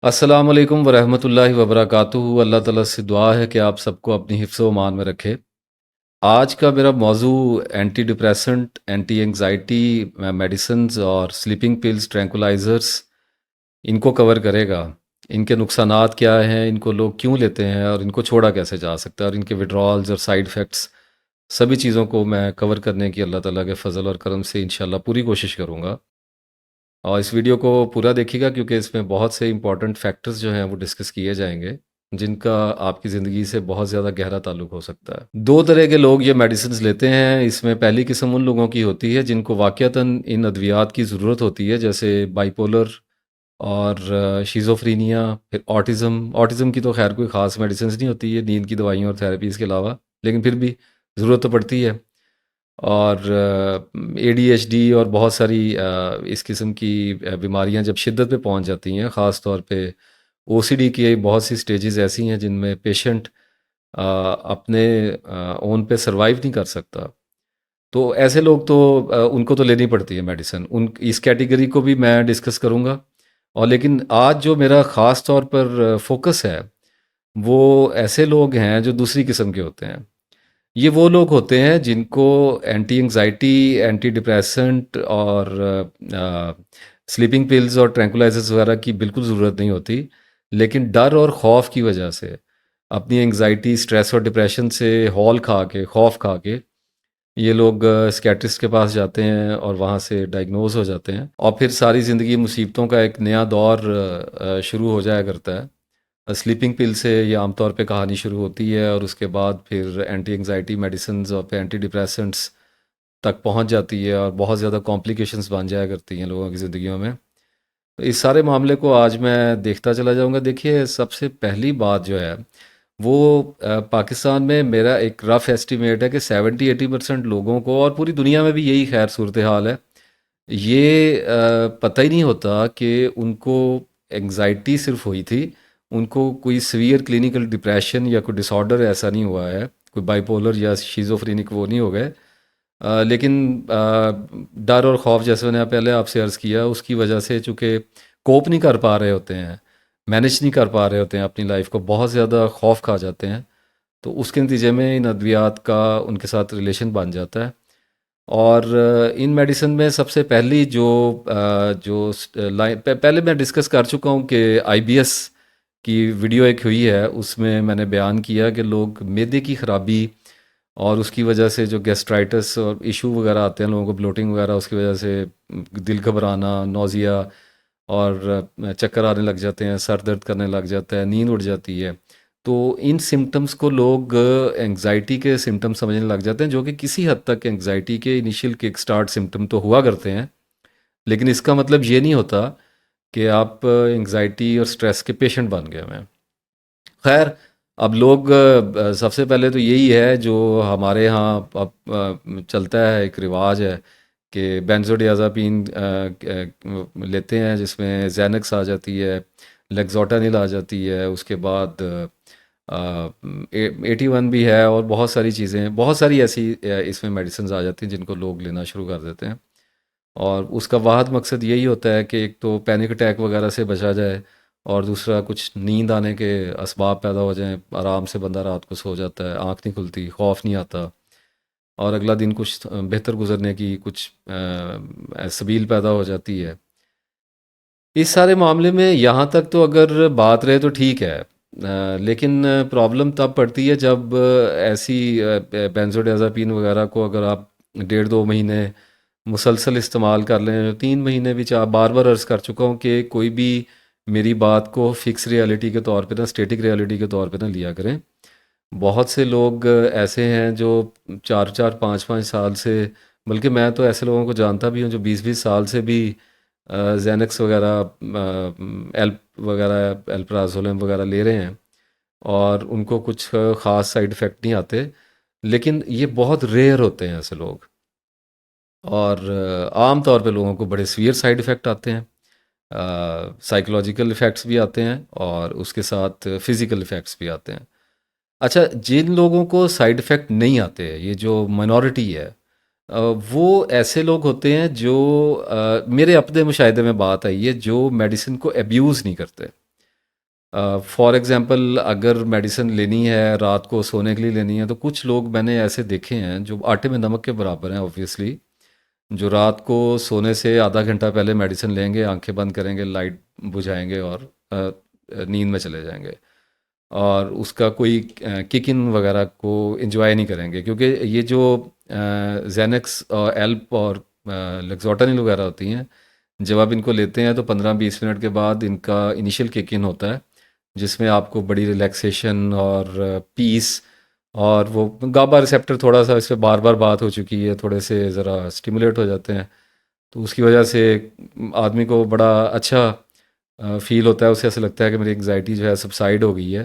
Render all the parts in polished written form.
अस्सलाम वालेकुम वरहमतुल्लाहि वबरकातुहू। अल्लाह ताला से दुआ है कि आप सबको अपनी हिफ्ज़ व मान में रखे। आज का मेरा मौजू anti depressant, anti anxiety medicines और स्लीपिंग पिल्स, ट्रैंकुलाइज़र्स इनको कवर करेगा। इनके नुकसानात क्या हैं, इनको लोग क्यों लेते हैं और इनको छोड़ा कैसे जा सकता है और इनके विड्रॉल्स और साइड इफ़ेक्ट्स सभी चीज़ों को मैं कवर करने की अल्लाह ताला के फ़ज़ल और करम से इंशाअल्लाह पूरी कोशिश करूँगा। और इस वीडियो को पूरा देखिएगा क्योंकि इसमें बहुत से इंपॉर्टेंट फैक्टर्स जो हैं वो डिस्कस किए जाएंगे जिनका आपकी ज़िंदगी से बहुत ज़्यादा गहरा ताल्लुक हो सकता है। दो तरह के लोग ये मेडिसिन लेते हैं। इसमें पहली किस्म उन लोगों की होती है जिनको वाक़यातन इन अद्वियात की ज़रूरत होती है, जैसे बाइपोलर और शिज़ोफ्रीनिया, फिर ऑटिज़म। ऑटिज़म की तो खैर कोई ख़ास मेडिसिन नहीं होती है नींद की दवाइयों और थेरेपीज़ के अलावा, लेकिन फिर भी ज़रूरत तो पड़ती है। और एडीएचडी और बहुत सारी इस किस्म की बीमारियां जब शिद्दत पे पहुंच जाती हैं, ख़ास तौर पे ओसीडी की बहुत सी स्टेजेस ऐसी हैं जिनमें पेशेंट अपने ओन पे सरवाइव नहीं कर सकता। तो ऐसे लोग तो उनको तो लेनी पड़ती है मेडिसिन। उन इस कैटेगरी को भी मैं डिस्कस करूंगा। और लेकिन आज जो मेरा ख़ास तौर पर फोकस है वो ऐसे लोग हैं जो दूसरी किस्म के होते हैं। ये वो लोग होते हैं जिनको एंटी एंग्जाइटी, एंटी डिप्रेसेंट और स्लीपिंग पिल्स और ट्रैंकुलाइजर्स वगैरह की बिल्कुल ज़रूरत नहीं होती, लेकिन डर और खौफ की वजह से, अपनी एंग्जाइटी, स्ट्रेस और डिप्रेशन से हौल खा के, खौफ खा के ये लोग स्कैट्रिस्ट के पास जाते हैं और वहाँ से डायग्नोज हो जाते हैं और फिर सारी ज़िंदगी मुसीबतों का एक नया दौर शुरू हो जाया करता है। स्लीपिंग पिल से ये आमतौर पे कहानी शुरू होती है और उसके बाद फिर एंटी एंग्जाइटी मेडिसिन्स और फिर एंटी डिप्रेसेंट्स तक पहुंच जाती है और बहुत ज़्यादा कॉम्प्लिकेशंस बन जाया करती हैं लोगों की ज़िंदगियों में। तो इस सारे मामले को आज मैं देखता चला जाऊंगा। देखिए, सबसे पहली बात जो है वो पाकिस्तान में मेरा एक रफ़ एस्टिमेट है कि 70-80% लोगों को, और पूरी दुनिया में भी यही खैर सूरत हाल है, ये पता ही नहीं होता कि उनको एंग्जाइटी सिर्फ हुई थी। उनको कोई सीवियर क्लिनिकल डिप्रेशन या कोई डिसऑर्डर ऐसा नहीं हुआ है, कोई बाइपोलर या शिज़ोफ्रेनिक वो नहीं हो गए। लेकिन डर और खौफ, जैसे मैंने पहले आपसे अर्ज़ किया, उसकी वजह से चूँकि कोप नहीं कर पा रहे होते हैं, मैनेज नहीं कर पा रहे होते हैं अपनी लाइफ को, बहुत ज़्यादा खौफ खा जाते हैं, तो उसके नतीजे में इन अद्वियात का उनके साथ रिलेशन बन जाता है। और इन मेडिसिन में सबसे पहली जो लाइन पहले मैं डिस्कस कर चुका हूँ कि आईबीएस की वीडियो एक हुई है, उसमें मैंने बयान किया कि लोग मैदे की ख़राबी और उसकी वजह से जो गैस्ट्राइटिस और इशू वगैरह आते हैं लोगों को, ब्लोटिंग वगैरह, उसकी वजह से दिल घबराना, नौजिया और चक्कर आने लग जाते हैं, सर दर्द करने लग जाता है, नींद उड़ जाती है। तो इन सिम्टम्स को लोग एंग्जाइटी के सिम्टम्स समझने लग जाते हैं, जो कि किसी हद तक एंग्जाइटी के इनिशियल किक स्टार्ट सिम्टम तो हुआ करते हैं, लेकिन इसका मतलब ये नहीं होता कि आप एंग्जाइटी और स्ट्रेस के पेशेंट बन गए हैं। खैर, अब लोग सबसे पहले तो यही है जो हमारे यहाँ अब चलता है, एक रिवाज है कि बेंजोडियाज़ापीन लेते हैं, जिसमें जैनक्स आ जाती है, लेक्सोटानिल आ जाती है, उसके बाद 81 भी है और बहुत सारी चीज़ें, बहुत सारी ऐसी इसमें मेडिसिन आ जाती हैं जिनको लोग लेना शुरू कर देते हैं। और उसका वाहद मकसद यही होता है कि एक तो पैनिक अटैक वगैरह से बचा जाए, और दूसरा कुछ नींद आने के असबाब पैदा हो जाएं, आराम से बंदा रात को सो जाता है, आँख नहीं खुलती, खौफ नहीं आता, और अगला दिन कुछ बेहतर गुजरने की कुछ सबील पैदा हो जाती है। इस सारे मामले में यहाँ तक तो अगर बात रहे तो ठीक है, लेकिन प्रॉब्लम तब पड़ती है जब ऐसी बेंजोडियाज़ापीन वगैरह को अगर आप 1.5-2 महीने मुसलसल इस्तेमाल कर लें, 3 महीने भी, चार बार बार अर्ज़ कर चुका हूँ कि कोई भी मेरी बात को फ़िक्स रियलिटी के तौर पे ना, स्टैटिक रियलिटी के तौर पे ना लिया करें। बहुत से लोग ऐसे हैं जो 4-4 5-5 साल से, बल्कि मैं तो ऐसे लोगों को जानता भी हूँ जो 20-20 साल से भी ज़ैनक्स वगैरह, एल्प वगैरह, एल्प्राज़ोलम वगैरह ले रहे हैं और उनको कुछ ख़ास साइड इफ़ेक्ट नहीं आते। लेकिन ये बहुत रेयर होते हैं ऐसे लोग, और आम तौर पे लोगों को बड़े सीवियर साइड इफ़ेक्ट आते हैं। साइकोलॉजिकल इफ़ेक्ट्स भी आते हैं और उसके साथ फिज़िकल इफ़ेक्ट्स भी आते हैं। अच्छा, जिन लोगों को साइड इफ़ेक्ट नहीं आते, ये जो माइनॉरिटी है, वो ऐसे लोग होते हैं जो मेरे अपने मुशाहिदे में बात आई है, जो मेडिसिन को अब्यूज़ नहीं करते। फॉर एग्ज़ाम्पल अगर मेडिसिन लेनी है, रात को सोने के लिए लेनी है, तो कुछ लोग मैंने ऐसे देखे हैं जो आटे में नमक के बराबर हैं ऑब्वियसली, जो रात को सोने से आधा घंटा पहले मेडिसिन लेंगे, आंखें बंद करेंगे, लाइट बुझाएंगे और नींद में चले जाएंगे, और उसका कोई किक इन वगैरह को एंजॉय नहीं करेंगे, क्योंकि ये जो जेनेक्स और एल्प और लेक्सोटनिल वगैरह होती हैं, जब आप इनको लेते हैं तो 15-20 मिनट के बाद इनका इनिशियल किक इन होता है, जिसमें आपको बड़ी रिलैक्सेशन और पीस, और वो गाबा रिसेप्टर थोड़ा सा इस पे बार बार बात हो चुकी है, थोड़े से ज़रा स्टिमुलेट हो जाते हैं, तो उसकी वजह से आदमी को बड़ा अच्छा फील होता है, उसे ऐसा लगता है कि मेरी एंग्जाइटी जो है सबसाइड हो गई है।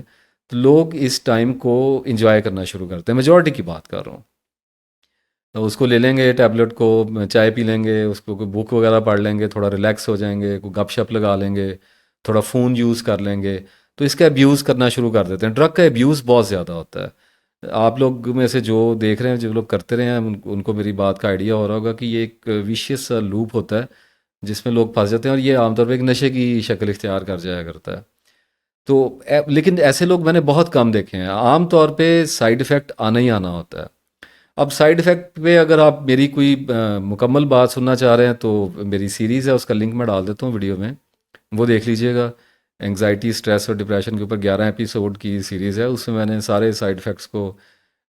तो लोग इस टाइम को इंजॉय करना शुरू करते हैं, मेजॉरिटी की बात कर रहा हूँ। तो उसको ले लेंगे टैबलेट को, चाय पी लेंगे, उसको कोई बुक वगैरह पढ़ लेंगे, थोड़ा रिलैक्स हो जाएंगे, कोई गपशप लगा लेंगे, थोड़ा फ़ोन यूज़ कर लेंगे, तो इसका अब्यूज़ करना शुरू कर देते हैं। ड्रग का अब्यूज़ बहुत ज़्यादा होता है। आप लोग में से जो देख रहे हैं, जो लोग करते रहे हैं, उनको मेरी बात का आइडिया हो रहा होगा कि ये एक विशियस लूप होता है जिसमें लोग फंस जाते हैं, और ये आमतौर पर एक नशे की शक्ल इख्तियार कर जाया करता है। तो लेकिन ऐसे लोग मैंने बहुत कम देखे हैं। आम तौर पे साइड इफ़ेक्ट आना ही आना होता है। अब साइड इफ़ेक्ट पे अगर आप मेरी कोई मुकम्मल बात सुनना चाह रहे हैं, तो मेरी सीरीज़ है, उसका लिंक मैं डाल देता हूँ वीडियो में, वो देख लीजिएगा। एंग्जाइटी, स्ट्रेस और डिप्रेशन के ऊपर 11 एपिसोड की सीरीज़ है, उसमें मैंने सारे साइड इफ़ेक्ट्स को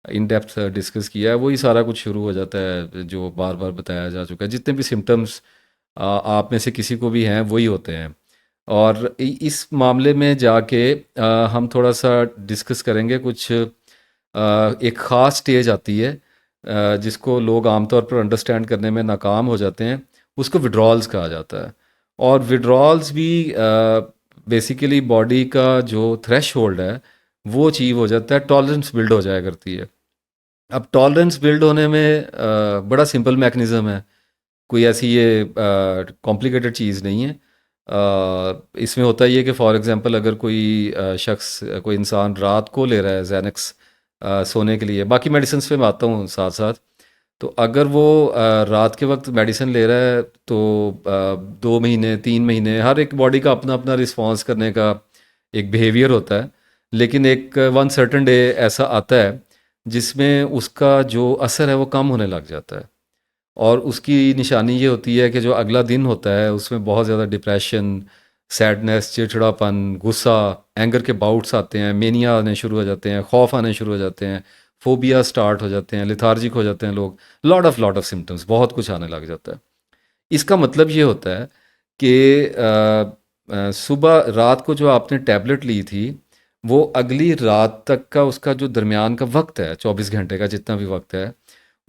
इन डेप्थ डिस्कस किया है। वही सारा कुछ शुरू हो जाता है जो बार बार बताया जा चुका है। जितने भी सिम्टम्स आप में से किसी को भी हैं, वही होते हैं। और इस मामले में जाके हम थोड़ा सा डिस्कस करेंगे कुछ। एक ख़ास स्टेज आती है जिसको लोग आमतौर पर अंडरस्टैंड करने में नाकाम हो जाते हैं, उसको विड्रॉल्स कहा जाता है। और विड्रॉल्स भी बेसिकली बॉडी का जो थ्रेश होल्ड है वो अचीव हो जाता है, टॉलरेंस बिल्ड हो जाया करती है। अब टॉलरेंस बिल्ड होने में बड़ा सिंपल मैकेनिज़्म है, कोई ऐसी ये कॉम्प्लिकेटेड चीज़ नहीं है। इसमें होता ही है कि फॉर एग्जांपल अगर कोई शख्स, कोई इंसान रात को ले रहा है ज़ैनेक्स सोने के लिए, बाकी मेडिसिन पे मैं आता हूँ साथ साथ, तो अगर वो रात के वक्त मेडिसिन ले रहा है तो 2 महीने 3 महीने हर एक बॉडी का अपना अपना रिस्पॉन्स करने का एक बिहेवियर होता है, लेकिन एक वन सर्टन डे ऐसा आता है जिसमें उसका जो असर है वो कम होने लग जाता है। और उसकी निशानी ये होती है कि जो अगला दिन होता है उसमें बहुत ज़्यादा डिप्रेशन, सैडनेस, चिड़चिड़ापन, गुस्सा, एंगर के बाउट्स आते हैं, मेनिया आने शुरू हो जाते हैं, खौफ आने शुरू हो जाते हैं, फोबिया स्टार्ट हो जाते हैं, लेथार्जिक हो जाते हैं लोग, लॉट ऑफ सिम्टम्स, बहुत कुछ आने लग जाता है। इसका मतलब ये होता है कि सुबह रात को जो आपने टैबलेट ली थी, वो अगली रात तक का उसका जो दरमियान का वक्त है, 24 घंटे का जितना भी वक्त है,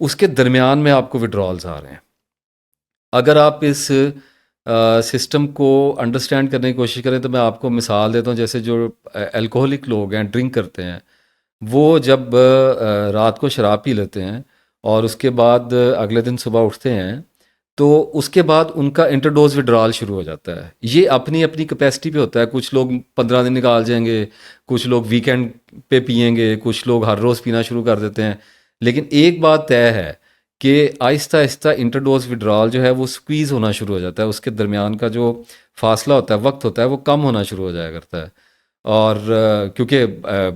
उसके दरमियान में आपको विड्रॉल्स आ रहे हैं। अगर आप इस सिस्टम को अंडरस्टैंड करने की कोशिश करें, तो मैं आपको मिसाल देता हूँ। जैसे जो अल्कोहलिक लोग हैं, ड्रिंक करते हैं, वो जब रात को शराब पी लेते हैं और उसके बाद अगले दिन सुबह उठते हैं, तो उसके बाद उनका इंटरडोज विड्रॉल शुरू हो जाता है। ये अपनी अपनी कैपेसिटी पे होता है। कुछ लोग 15 दिन निकाल जाएंगे, कुछ लोग वीकेंड पे पिएंगे, कुछ लोग हर रोज़ पीना शुरू कर देते हैं। लेकिन एक बात तय है कि आहिस्ता आहिस्ता इंटरडोज विड्रॉल जो है वो स्क्वीज़ होना शुरू हो जाता है। उसके दरमियान का जो फासला होता है, वक्त होता है, वो कम होना शुरू हो जाया करता है। और क्योंकि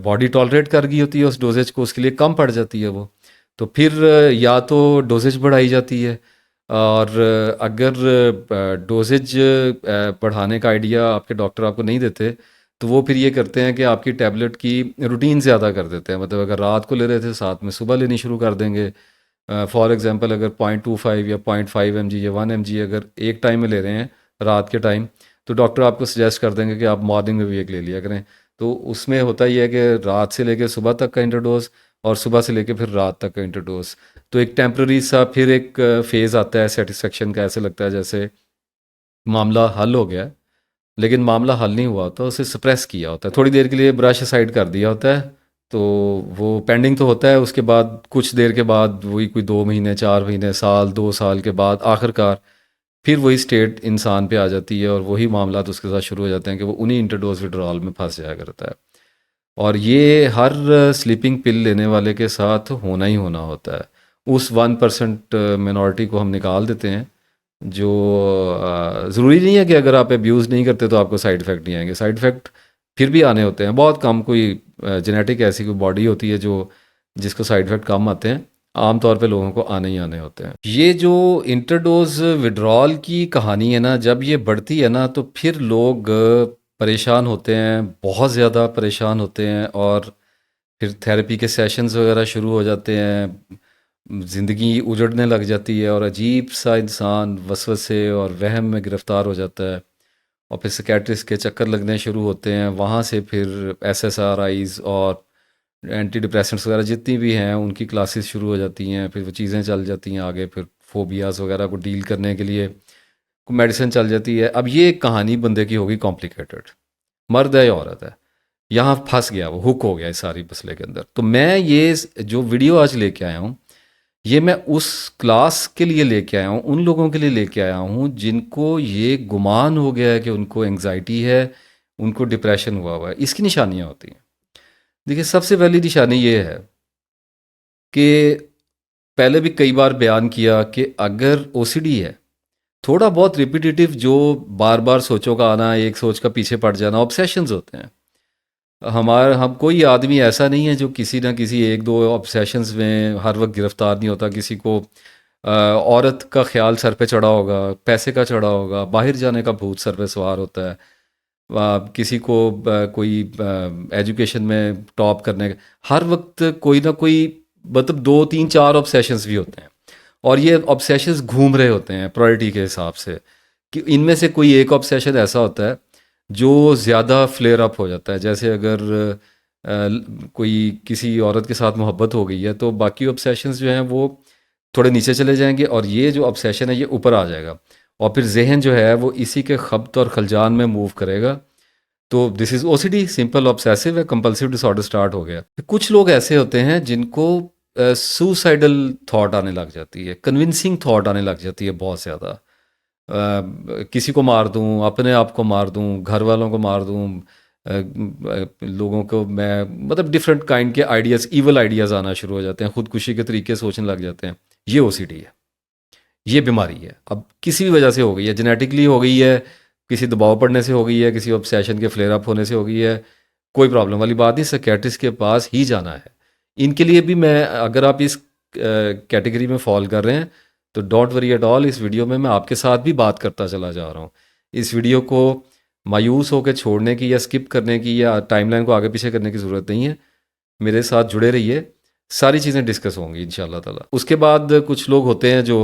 बॉडी टॉलरेट कर गई होती है उस डोजेज को, उसके लिए कम पड़ जाती है वो, तो फिर या तो डोजेज बढ़ाई जाती है, और अगर डोजेज बढ़ाने का आइडिया आपके डॉक्टर आपको नहीं देते, तो वो फिर ये करते हैं कि आपकी टैबलेट की रूटीन ज़्यादा कर देते हैं। मतलब अगर रात को ले रहे थे, साथ में सुबह लेनी शुरू कर देंगे। फॉर एग्जांपल अगर 0.25 या 0.5 mg या 1 mg अगर एक टाइम में ले रहे हैं रात के टाइम, तो डॉक्टर आपको सजेस्ट कर देंगे कि आप मॉर्निंग में भी एक ले लिया करें। तो उसमें होता ही है कि रात से लेकर सुबह तक का इंटरडोज, और सुबह से लेकर फिर रात तक का इंटरडोज। तो एक टेम्प्रेरी सा फिर एक फेज़ आता है सेटिस्फेक्शन का, ऐसे लगता है जैसे मामला हल हो गया है। लेकिन मामला हल नहीं हुआ होता, उसे सप्रेस किया होता है, थोड़ी देर के लिए ब्रश साइड कर दिया होता है, तो वो पेंडिंग तो होता है। उसके बाद कुछ देर के बाद वही कोई 2 महीने 4 महीने साल 2 साल के बाद आखिरकार फिर वही स्टेट इंसान पे आ जाती है, और वही मामला तो उसके साथ शुरू हो जाते हैं कि वो उन्हीं इंटरडोज विड्रॉल में फंस जाया करता है। और ये हर स्लीपिंग पिल लेने वाले के साथ होना ही होना होता है। उस 1% मिनॉरिटी को हम निकाल देते हैं, जो ज़रूरी नहीं है कि अगर आप अब्यूज़ नहीं करते तो आपको साइड इफ़ेक्ट नहीं आएंगे। साइड इफ़ेक्ट फिर भी आने होते हैं, बहुत कम। कोई जेनेटिक ऐसी कोई बॉडी होती है जो जिसको साइड इफ़ेक्ट कम आते हैं, आमतौर पे लोगों को आने ही आने होते हैं। ये जो इंटरडोज विड्रॉल की कहानी है ना, जब ये बढ़ती है ना तो फिर लोग परेशान होते हैं, बहुत ज़्यादा परेशान होते हैं, और फिर थेरेपी के सेशंस वगैरह शुरू हो जाते हैं, ज़िंदगी उजड़ने लग जाती है, और अजीब सा इंसान वसवसे और वहम में गिरफ़्तार हो जाता है, और फिर सिकेट्रिस्ट के चक्कर लगने शुरू होते हैं। वहाँ से फिर एसएसआरआईज़ और एंटी डिप्रेसेंट्स वगैरह जितनी भी हैं उनकी क्लासेस शुरू हो जाती हैं, फिर वो चीज़ें चल जाती हैं आगे, फिर फोबियाज़ वगैरह को डील करने के लिए मेडिसिन चल जाती है। अब ये कहानी बंदे की होगी कॉम्प्लिकेटेड, मर्द है या औरत है, यहाँ फंस गया, वो हुक हो गया इस सारी मसले के अंदर। तो मैं ये जो वीडियो आज लेके आया हूँ, ये मैं उस क्लास के लिए लेके आया हूँ, उन लोगों के लिए लेके आया हूँ जिनको ये गुमान हो गया है कि उनको एंग्जाइटी है, उनको डिप्रेशन हुआ हुआ है। इसकी निशानियाँ होती हैं। देखिए, सबसे पहली निशानी ये है कि पहले भी कई बार बयान किया कि अगर ओसीडी है, थोड़ा बहुत रिपीटेटिव, जो बार बार सोचों का आना, एक सोच का पीछे पड़ जाना, ऑब्सेशंस होते हैं। हम कोई आदमी ऐसा नहीं है जो किसी ना किसी एक दो ऑब्सेशंस में हर वक्त गिरफ्तार नहीं होता। किसी को औरत का ख्याल सर पे चढ़ा होगा, पैसे का चढ़ा होगा, बाहर जाने का भूत सर पे सवार होता है, किसी को कोई एजुकेशन में टॉप करने का, हर वक्त कोई ना कोई, मतलब दो तीन चार ऑब्सेशंस भी होते हैं। और ये ऑब्सेशंस घूम रहे होते हैं प्रायोरिटी के हिसाब से, कि इनमें से कोई एक ऑब्सेशन ऐसा होता है जो ज़्यादा फ्लेयर अप हो जाता है। जैसे अगर कोई किसी औरत के साथ मोहब्बत हो गई है तो बाकी ऑब्सेशंस जो हैं वो थोड़े नीचे चले जाएंगे, और ये जो ऑब्सेशन है ये ऊपर आ जाएगा, और फिर जहन जो है वो इसी के खब्त और खलजान में मूव करेगा। तो this is OCD, simple obsessive है कंपल्सिव डिसऑर्डर स्टार्ट हो गया। कुछ लोग ऐसे होते हैं जिनको सुसाइडल थॉट आने लग जाती है, कन्विंसिंग थॉट आने लग जाती है बहुत ज़्यादा। किसी को मार दूं, अपने आप को मार दूं, घर वालों को मार दूं, लोगों को मैं, मतलब डिफरेंट काइंड के आइडियाज़, इवल आइडियाज़ आना शुरू हो जाते हैं, खुदकुशी के तरीके सोचने लग जाते हैं। ये ओसीडी है, ये बीमारी है। अब किसी भी वजह से हो गई है, जेनेटिकली हो गई है, किसी दबाव पड़ने से हो गई है, किसी ऑब्सेशन के फ्लेयर अप होने से हो गई है, कोई प्रॉब्लम वाली बात नहीं, साइकियाट्रिस्ट के पास ही जाना है। इनके लिए भी मैं, अगर आप इस कैटेगरी में फॉल कर रहे हैं तो डोंट वरी एट ऑल, इस वीडियो में मैं आपके साथ भी बात करता चला जा रहा हूँ। इस वीडियो को मायूस होकर छोड़ने की या स्किप करने की या टाइमलाइन को आगे पीछे करने की ज़रूरत नहीं है। मेरे साथ जुड़े रहिए, सारी चीज़ें डिस्कस होंगी इंशाल्लाह ताला। उसके बाद कुछ लोग होते हैं जो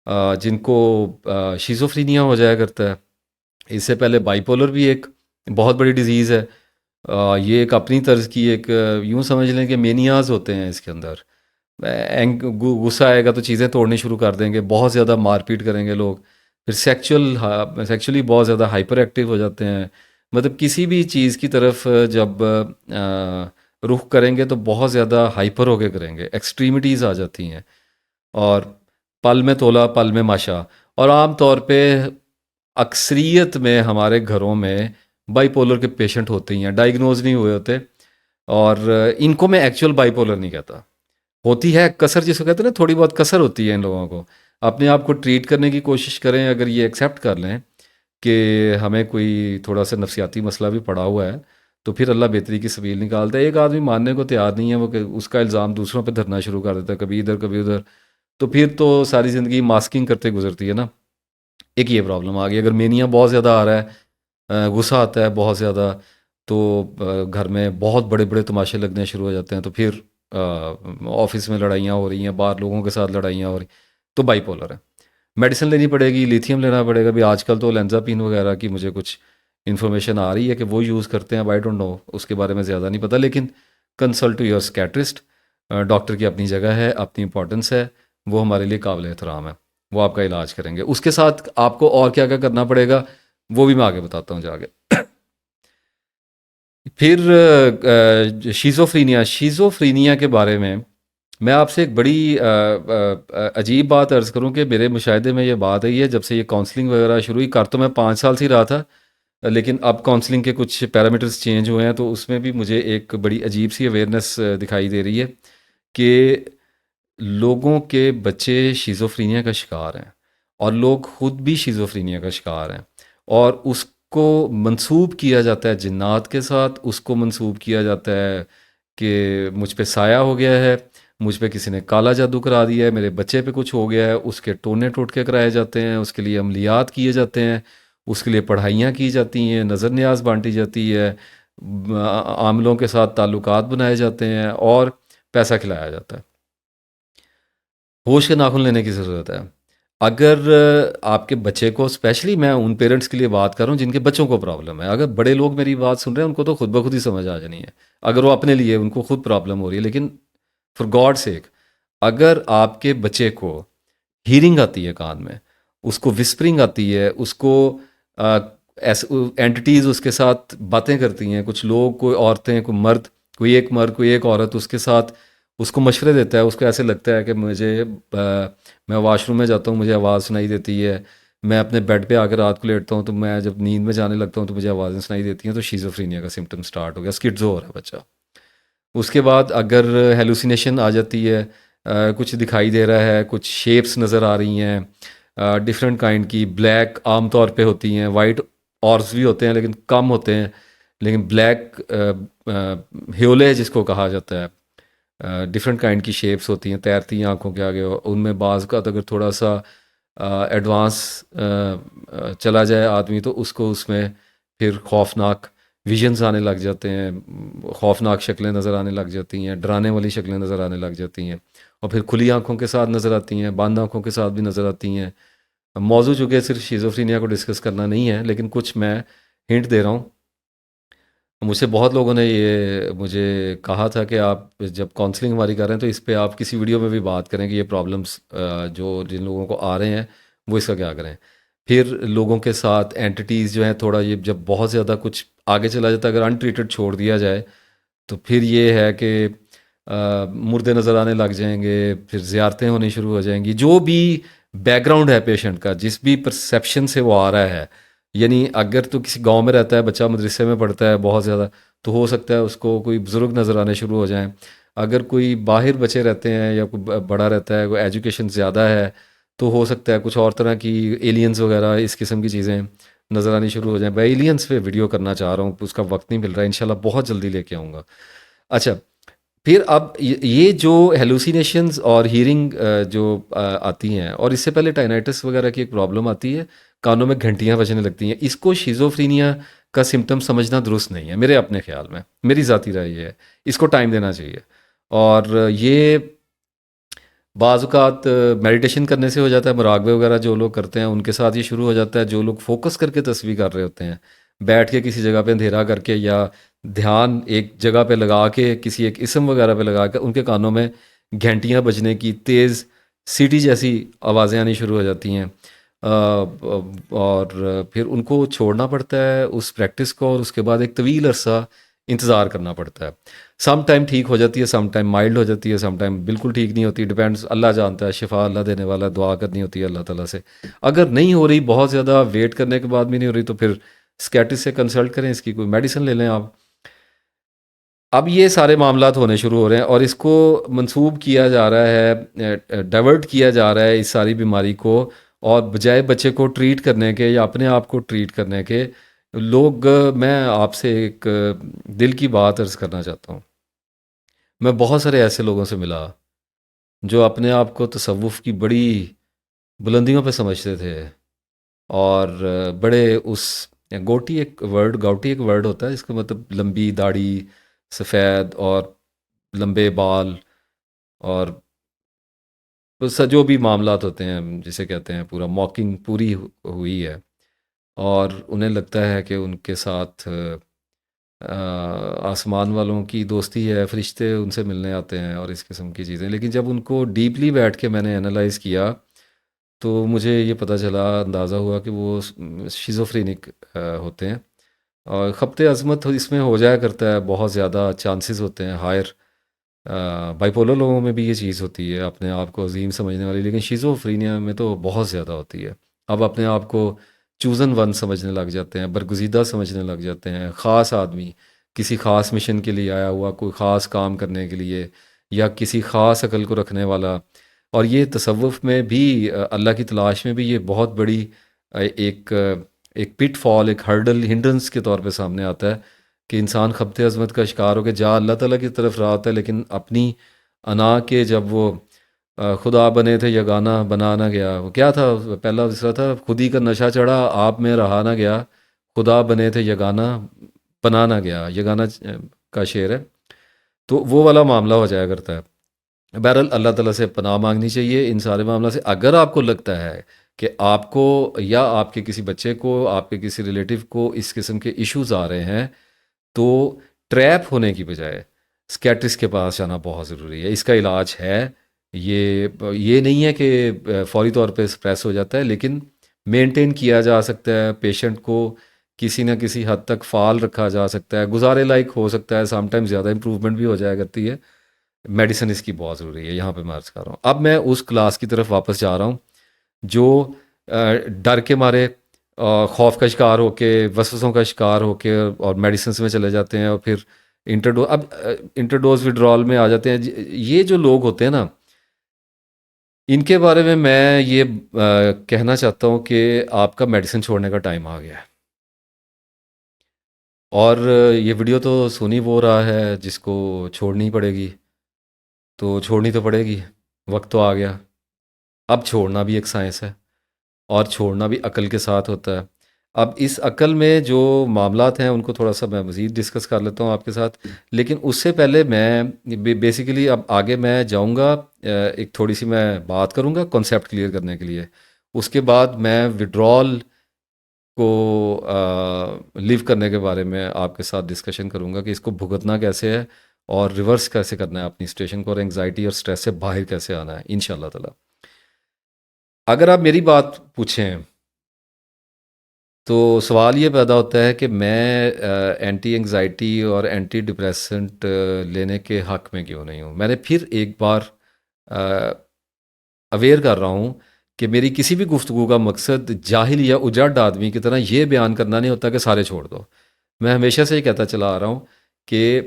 जिनको शिज़ोफ्रीनिया हो जाया करता है। इससे पहले बाइपोलर भी एक बहुत बड़ी डिजीज़ है। ये एक अपनी तर्ज की एक, यूँ समझ लें कि मेनियाज होते हैं इसके अंदर। गुस्सा आएगा तो चीज़ें तोड़नी शुरू कर देंगे, बहुत ज़्यादा मारपीट करेंगे लोग, फिर सेक्चुअली बहुत ज़्यादा हाइपर एक्टिव हो जाते हैं। मतलब किसी भी चीज़ की तरफ जब रुख करेंगे तो बहुत ज़्यादा हाइपर होके करेंगे, एक्सट्रीमिटीज़ आ जाती हैं, और पल में तोला पल में माशा। और आम तौर पे अक्सरियत में हमारे घरों में बाइपोलर के पेशेंट होते ही हैं, डायग्नोज नहीं हुए होते। और इनको मैं एक्चुअल बाइपोलर नहीं कहता, होती है कसर जिसको कहते हैं ना, थोड़ी बहुत कसर होती है इन लोगों को। अपने आप को ट्रीट करने की कोशिश करें, अगर ये एक्सेप्ट कर लें कि हमें कोई थोड़ा सा नफसियाती मसला भी पड़ा हुआ है, तो फिर अल्लाह बेहतरी की सबील निकालता है। एक आदमी मानने को तैयार नहीं है, वो उसका इल्ज़ाम दूसरों पर धरना शुरू कर देता है, कभी इधर कभी उधर, तो फिर तो सारी ज़िंदगी मास्किंग करते गुजरती है ना। एक ये प्रॉब्लम आ गई। अगर मेनिया बहुत ज़्यादा आ रहा है, गुस्सा आता है बहुत ज़्यादा, तो घर में बहुत बड़े बड़े तमाशे लगने शुरू हो जाते हैं, तो फिर ऑफिस में लड़ाइयाँ हो रही हैं, बाहर लोगों के साथ लड़ाइयाँ हो रही, तो बाइपोलर है। मेडिसिन लेनी पड़ेगी, लिथियम लेना पड़ेगा। भी आजकल तो लेंजापिन वगैरह की मुझे कुछ इन्फॉर्मेशन आ रही है कि वो यूज़ करते हैं, आई डोंट नो, उसके बारे में ज़्यादा नहीं पता। लेकिन कंसल्ट टू योर स्कैट्रिस्ट, डॉक्टर की अपनी जगह है, अपनी इंपॉर्टेंस है, वो हमारे लिए काबिल एहतराम है, वो आपका इलाज करेंगे। उसके साथ आपको और क्या क्या करना पड़ेगा वो भी मैं आगे बताता हूँ जाके। फिर शीज़ोफ्रीनिया के बारे में मैं आपसे एक बड़ी अजीब बात अर्ज़ करूं कि मेरे मुशाहिदे में ये बात आई है, जब से ये काउंसलिंग वगैरह शुरू हुई। कर तो मैं 5 साल से ही रहा था, लेकिन अब काउंसलिंग के कुछ पैरामीटर्स चेंज हुए हैं, तो उसमें भी मुझे एक बड़ी अजीब सी अवेयरनेस दिखाई दे रही है कि लोगों के बच्चे शिज़ोफ्रीनिया का शिकार हैं, और लोग खुद भी शिज़ोफ्रीनिया का शिकार हैं, और उस उसको मंसूब किया जाता है जिन्नात के साथ, उसको मंसूब किया जाता है कि मुझ पे साया हो गया है, मुझ पे किसी ने काला जादू करा दिया है, मेरे बच्चे पे कुछ हो गया है, उसके टोने टोटके कराए जाते हैं, उसके लिए अमलियात किए जाते हैं, उसके लिए पढ़ाइयाँ की जाती हैं, नज़र न्याज बांटी जाती है, आमलों के साथ ताल्लुकात बनाए जाते हैं और पैसा खिलाया जाता है। होश के नाखून लेने की ज़रूरत है। अगर आपके बच्चे को, स्पेशली मैं उन पेरेंट्स के लिए बात कर रहा हूँ जिनके बच्चों को प्रॉब्लम है, अगर बड़े लोग मेरी बात सुन रहे हैं उनको तो खुद ब खुद ही समझ आ जानी है, अगर वो अपने लिए उनको खुद प्रॉब्लम हो रही है। लेकिन फॉर गॉड सेक, अगर आपके बच्चे को हीरिंग आती है कान में, उसको विस्परिंग आती है, उसको ऐसे एंटिटीज़ उसके साथ बातें करती हैं, कुछ लोग, कोई औरतें, कोई मर्द कोई एक औरत उसके साथ उसको मशवरे देता है, उसको ऐसे लगता है कि मैं वॉशरूम में जाता हूँ, मुझे आवाज़ सुनाई देती है, मैं अपने बेड पे आकर रात को लेटता हूँ तो मैं जब नींद में जाने लगता हूँ तो मुझे आवाज़ें सुनाई देती हैं, तो शिज़ोफ्रेनिया का सिम्टम स्टार्ट हो गया, स्किज़ो हो रहा है बच्चा। उसके बाद अगर हेलुसिनेशन आ जाती है, कुछ दिखाई दे रहा है, कुछ शेप्स नज़र आ रही हैं डिफरेंट काइंड की, ब्लैक आम तौर पे होती हैं, वाइट ऑर्स भी होते हैं लेकिन कम होते हैं, लेकिन ब्लैक ह्योले जिसको कहा जाता है, डिफरेंट काइंड की शेप्स होती हैं, तैरती हैं आंखों के आगे, उनमें बाज़ का अगर थोड़ा सा एडवांस चला जाए आदमी तो उसको उसमें फिर खौफनाक विजन्स आने लग जाते हैं, खौफनाक शक्लें नज़र आने लग जाती हैं, डराने वाली शक्लें नज़र आने लग जाती हैं, और फिर खुली आंखों के साथ नज़र आती हैं, बंद आंखों के साथ भी नज़र आती हैं। मौजू चूँकि सिर्फ शिज़ोफ्रेनिया को डिस्कस करना नहीं है, लेकिन कुछ मैं हिंट दे रहा हूँ। मुझसे बहुत लोगों ने ये मुझे कहा था कि आप जब काउंसलिंग हमारी कर रहे हैं तो इस पे आप किसी वीडियो में भी बात करें कि ये प्रॉब्लम्स जो जिन लोगों को आ रहे हैं वो इसका क्या करें। फिर लोगों के साथ एंटिटीज़ जो हैं, थोड़ा ये जब बहुत ज़्यादा कुछ आगे चला जाता है, अगर अनट्रीटेड छोड़ दिया जाए तो फिर ये है कि मुर्दे नज़र आने लग जाएंगे, फिर ज़ियारतें होनी शुरू हो जाएंगी। जो भी बैकग्राउंड है पेशेंट का, जिस भी परसेप्शन से वो आ रहा है, यानी अगर तो किसी गांव में रहता है बच्चा, मदरसे में पढ़ता है बहुत ज़्यादा, तो हो सकता है उसको कोई बुज़ुर्ग नज़र आने शुरू हो जाएं। अगर कोई बाहर बच्चे रहते हैं या कोई बड़ा रहता है, कोई एजुकेशन ज़्यादा है, तो हो सकता है कुछ और तरह की एलियंस वगैरह इस किस्म की चीज़ें नज़र आनी शुरू हो जाएं। मैं एलियंस पे वीडियो करना चाह रहा हूँ, उसका वक्त नहीं मिल रहा है, इंशाल्लाह बहुत जल्दी लेके आऊँगा। अच्छा, फिर अब ये जो हेलुसिनेशंस और हीरिंग जो आती हैं, और इससे पहले टाइनाइटिस वगैरह की एक प्रॉब्लम आती है, कानों में घंटियां बजने लगती हैं, इसको शिज़ोफ्रेनिया का सिम्टम समझना दुरुस्त नहीं है मेरे अपने ख्याल में, मेरी ज़ाती राय ये है। इसको टाइम देना चाहिए, और ये बाज़ात मेडिटेशन करने से हो जाता है, मुराकबे वगैरह जो लोग करते हैं उनके साथ ये शुरू हो जाता है। जो लोग फोकस करके तस्वीर कर रहे होते हैं, बैठ के किसी जगह पे अंधेरा करके या ध्यान एक जगह पे लगा के, किसी एक इसम वगैरह पे लगा के, उनके कानों में घंटियां बजने की तेज़ सीटी जैसी आवाज़ें आनी शुरू हो जाती हैं। और फिर उनको छोड़ना पड़ता है उस प्रैक्टिस को, और उसके बाद एक तवील अरसा इंतज़ार करना पड़ता है। सम टाइम ठीक हो जाती है, सम टाइम माइल्ड हो जाती है, सम टाइम बिल्कुल ठीक नहीं होती, डिपेंड्स, अल्लाह जानता है, शिफा अल्लाह देने वाला, दुआ करनी होती है अल्लाह ताला से। अगर नहीं हो रही, बहुत ज़्यादा वेट करने के बाद भी नहीं हो रही, तो फिर स्कैटिस्ट से कंसल्ट करें, इसकी कोई मेडिसिन ले लें आप। अब ये सारे मामलात होने शुरू हो रहे हैं और इसको मंसूब किया जा रहा है, डाइवर्ट किया जा रहा है इस सारी बीमारी को, और बजाय बच्चे को ट्रीट करने के या अपने आप को ट्रीट करने के, लोग, मैं आपसे एक दिल की बात अर्ज़ करना चाहता हूँ। मैं बहुत सारे ऐसे लोगों से मिला जो अपने आप को तसव्वुफ़ की बड़ी बुलंदियों पे समझते थे, और बड़े उस गौटी एक वर्ड होता है जिसका मतलब लंबी दाढ़ी, सफ़ेद और लंबे बाल, और उस जो भी मामलात होते हैं जिसे कहते हैं, पूरा मॉकिंग पूरी हुई है, और उन्हें लगता है कि उनके साथ आसमान वालों की दोस्ती है, फरिश्ते उनसे मिलने आते हैं और इस किस्म की चीज़ें। लेकिन जब उनको डीपली बैठ के मैंने एनालाइज़ किया तो मुझे ये पता चला, अंदाज़ा हुआ कि वो शिज़ोफ्रेनिक होते हैं, और खप्ते अज़मत इसमें हो जाया करता है, बहुत ज़्यादा चांसेस होते हैं हायर। बाइपोलर लोगों में भी ये चीज़ होती है, अपने आप को अजीम समझने वाली, लेकिन शिज़ोफ्रेनिया में तो बहुत ज़्यादा होती है। अब अपने आप को चूज़न वन समझने लग जाते हैं, बरगुज़ीदा समझने लग जाते हैं, ख़ास आदमी, किसी ख़ास मिशन के लिए आया हुआ, कोई ख़ास काम करने के लिए, या किसी ख़ास अकल को रखने वाला। और ये तसव्वुफ़ में भी, अल्लाह की तलाश में भी ये बहुत बड़ी एक एक पिटफॉल, एक हर्डल, हिंड्रेंस के तौर पे सामने आता है कि इंसान खब्ते अज़मत का शिकार होकर जा अल्लाह ताला की तरफ रहा होता है, लेकिन अपनी अना के जब वो खुदा बने थे यगाना बना ना गया। वो क्या था पहला दूसरा था, खुदी का नशा चढ़ा आप में रहा ना गया, खुदा बने थे यगाना बना ना गया, यगाना का शेर है। तो वो वाला मामला हो जाया करता है। बहरहाल अल्लाह ताला से पनाह मांगनी चाहिए इन सारे मामला से। अगर आपको लगता है कि आपको या आपके किसी बच्चे को, आपके किसी रिलेटिव को इस किस्म के इश्यूज आ रहे हैं, तो ट्रैप होने की बजाय स्कैट्रिस्ट के पास जाना बहुत ज़रूरी है। इसका इलाज है। ये नहीं है कि फौरी तौर पे सप्रेस हो जाता है, लेकिन मेंटेन किया जा सकता है। पेशेंट को किसी न किसी हद तक फाल रखा जा सकता है, गुजारे लायक हो सकता है, समटाइम्स ज़्यादा इंप्रूवमेंट भी हो जाया करती है। मेडिसिन इसकी बहुत ज़रूरी है, यहाँ पे मैं अर्ज़ कर रहा हूँ। अब मैं उस क्लास की तरफ वापस जा रहा हूँ जो डर के मारे खौफ का शिकार होके, वसवसों का शिकार होके और मेडिसिन में चले जाते हैं, और फिर इंटरडोज विड्रॉल में आ जाते हैं। ये जो लोग होते हैं ना, इनके बारे में मैं ये कहना चाहता हूँ कि आपका मेडिसिन छोड़ने का टाइम आ गया है। और ये वीडियो तो सुनी वो रहा है जिसको छोड़नी पड़ेगी, तो छोड़नी तो पड़ेगी, वक्त तो आ गया। अब छोड़ना भी एक साइंस है, और छोड़ना भी अकल के साथ होता है। अब इस अकल में जो मामलात हैं उनको थोड़ा सा मैं मज़ीद डिस्कस कर लेता हूँ आपके साथ, लेकिन उससे पहले मैं बेसिकली अब आगे मैं जाऊँगा, एक थोड़ी सी मैं बात करूँगा कॉन्सेप्ट क्लियर करने के लिए। उसके बाद मैं विड्रॉल को लिव करने के बारे में आपके साथ डिस्कशन करूँगा कि इसको भुगतना कैसे है और रिवर्स कैसे करना है अपनी सिचुएशन को, और एंग्जाइटी और स्ट्रेस से बाहर कैसे आना है इंशाल्लाह ताला। अगर आप मेरी बात पूछें तो सवाल ये पैदा होता है कि मैं एंटी एंग्जाइटी और एंटी डिप्रेसेंट लेने के हक़ में क्यों नहीं हूँ। मैंने फिर एक बार अवेयर कर रहा हूँ कि मेरी किसी भी गुफ्तगू का मकसद जाहिल या उजड़ आदमी की तरह ये बयान करना नहीं होता कि सारे छोड़ दो। मैं हमेशा से ही कहता चला आ रहा हूँ कि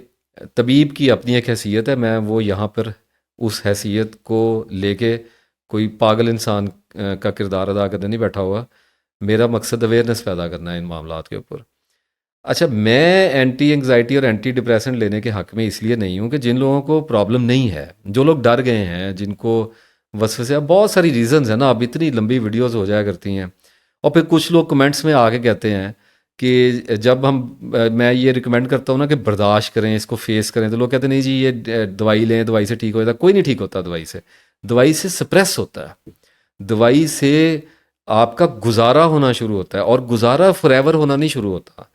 तबीब की अपनी एक हैसियत है, मैं वो यहाँ पर उस हैसियत को लेके कोई पागल इंसान का किरदार अदा करने नहीं बैठा हुआ। मेरा मकसद अवेयरनेस पैदा करना है इन मामलात के ऊपर। अच्छा, मैं एंटी एंग्जाइटी और एंटी डिप्रेशन लेने के हक़ में इसलिए नहीं हूँ कि जिन लोगों को प्रॉब्लम नहीं है, जो लोग डर गए हैं, जिनको वसवसे, अब बहुत सारी रीज़न्स हैं ना, अब इतनी लंबी वीडियोस हो जाया करती हैं। और फिर कुछ लोग कमेंट्स में आके कहते हैं कि जब मैं ये रिकमेंड करता हूँ ना कि बर्दाश्त करें, इसको फेस करें, तो लोग कहते हैं नहीं जी ये दवाई लें, दवाई से ठीक हो जाता। कोई नहीं ठीक होता दवाई से। दवाई से सप्रेस होता है, दवाई से आपका गुजारा होना शुरू होता है, और गुजारा फॉरएवर होना नहीं शुरू होता।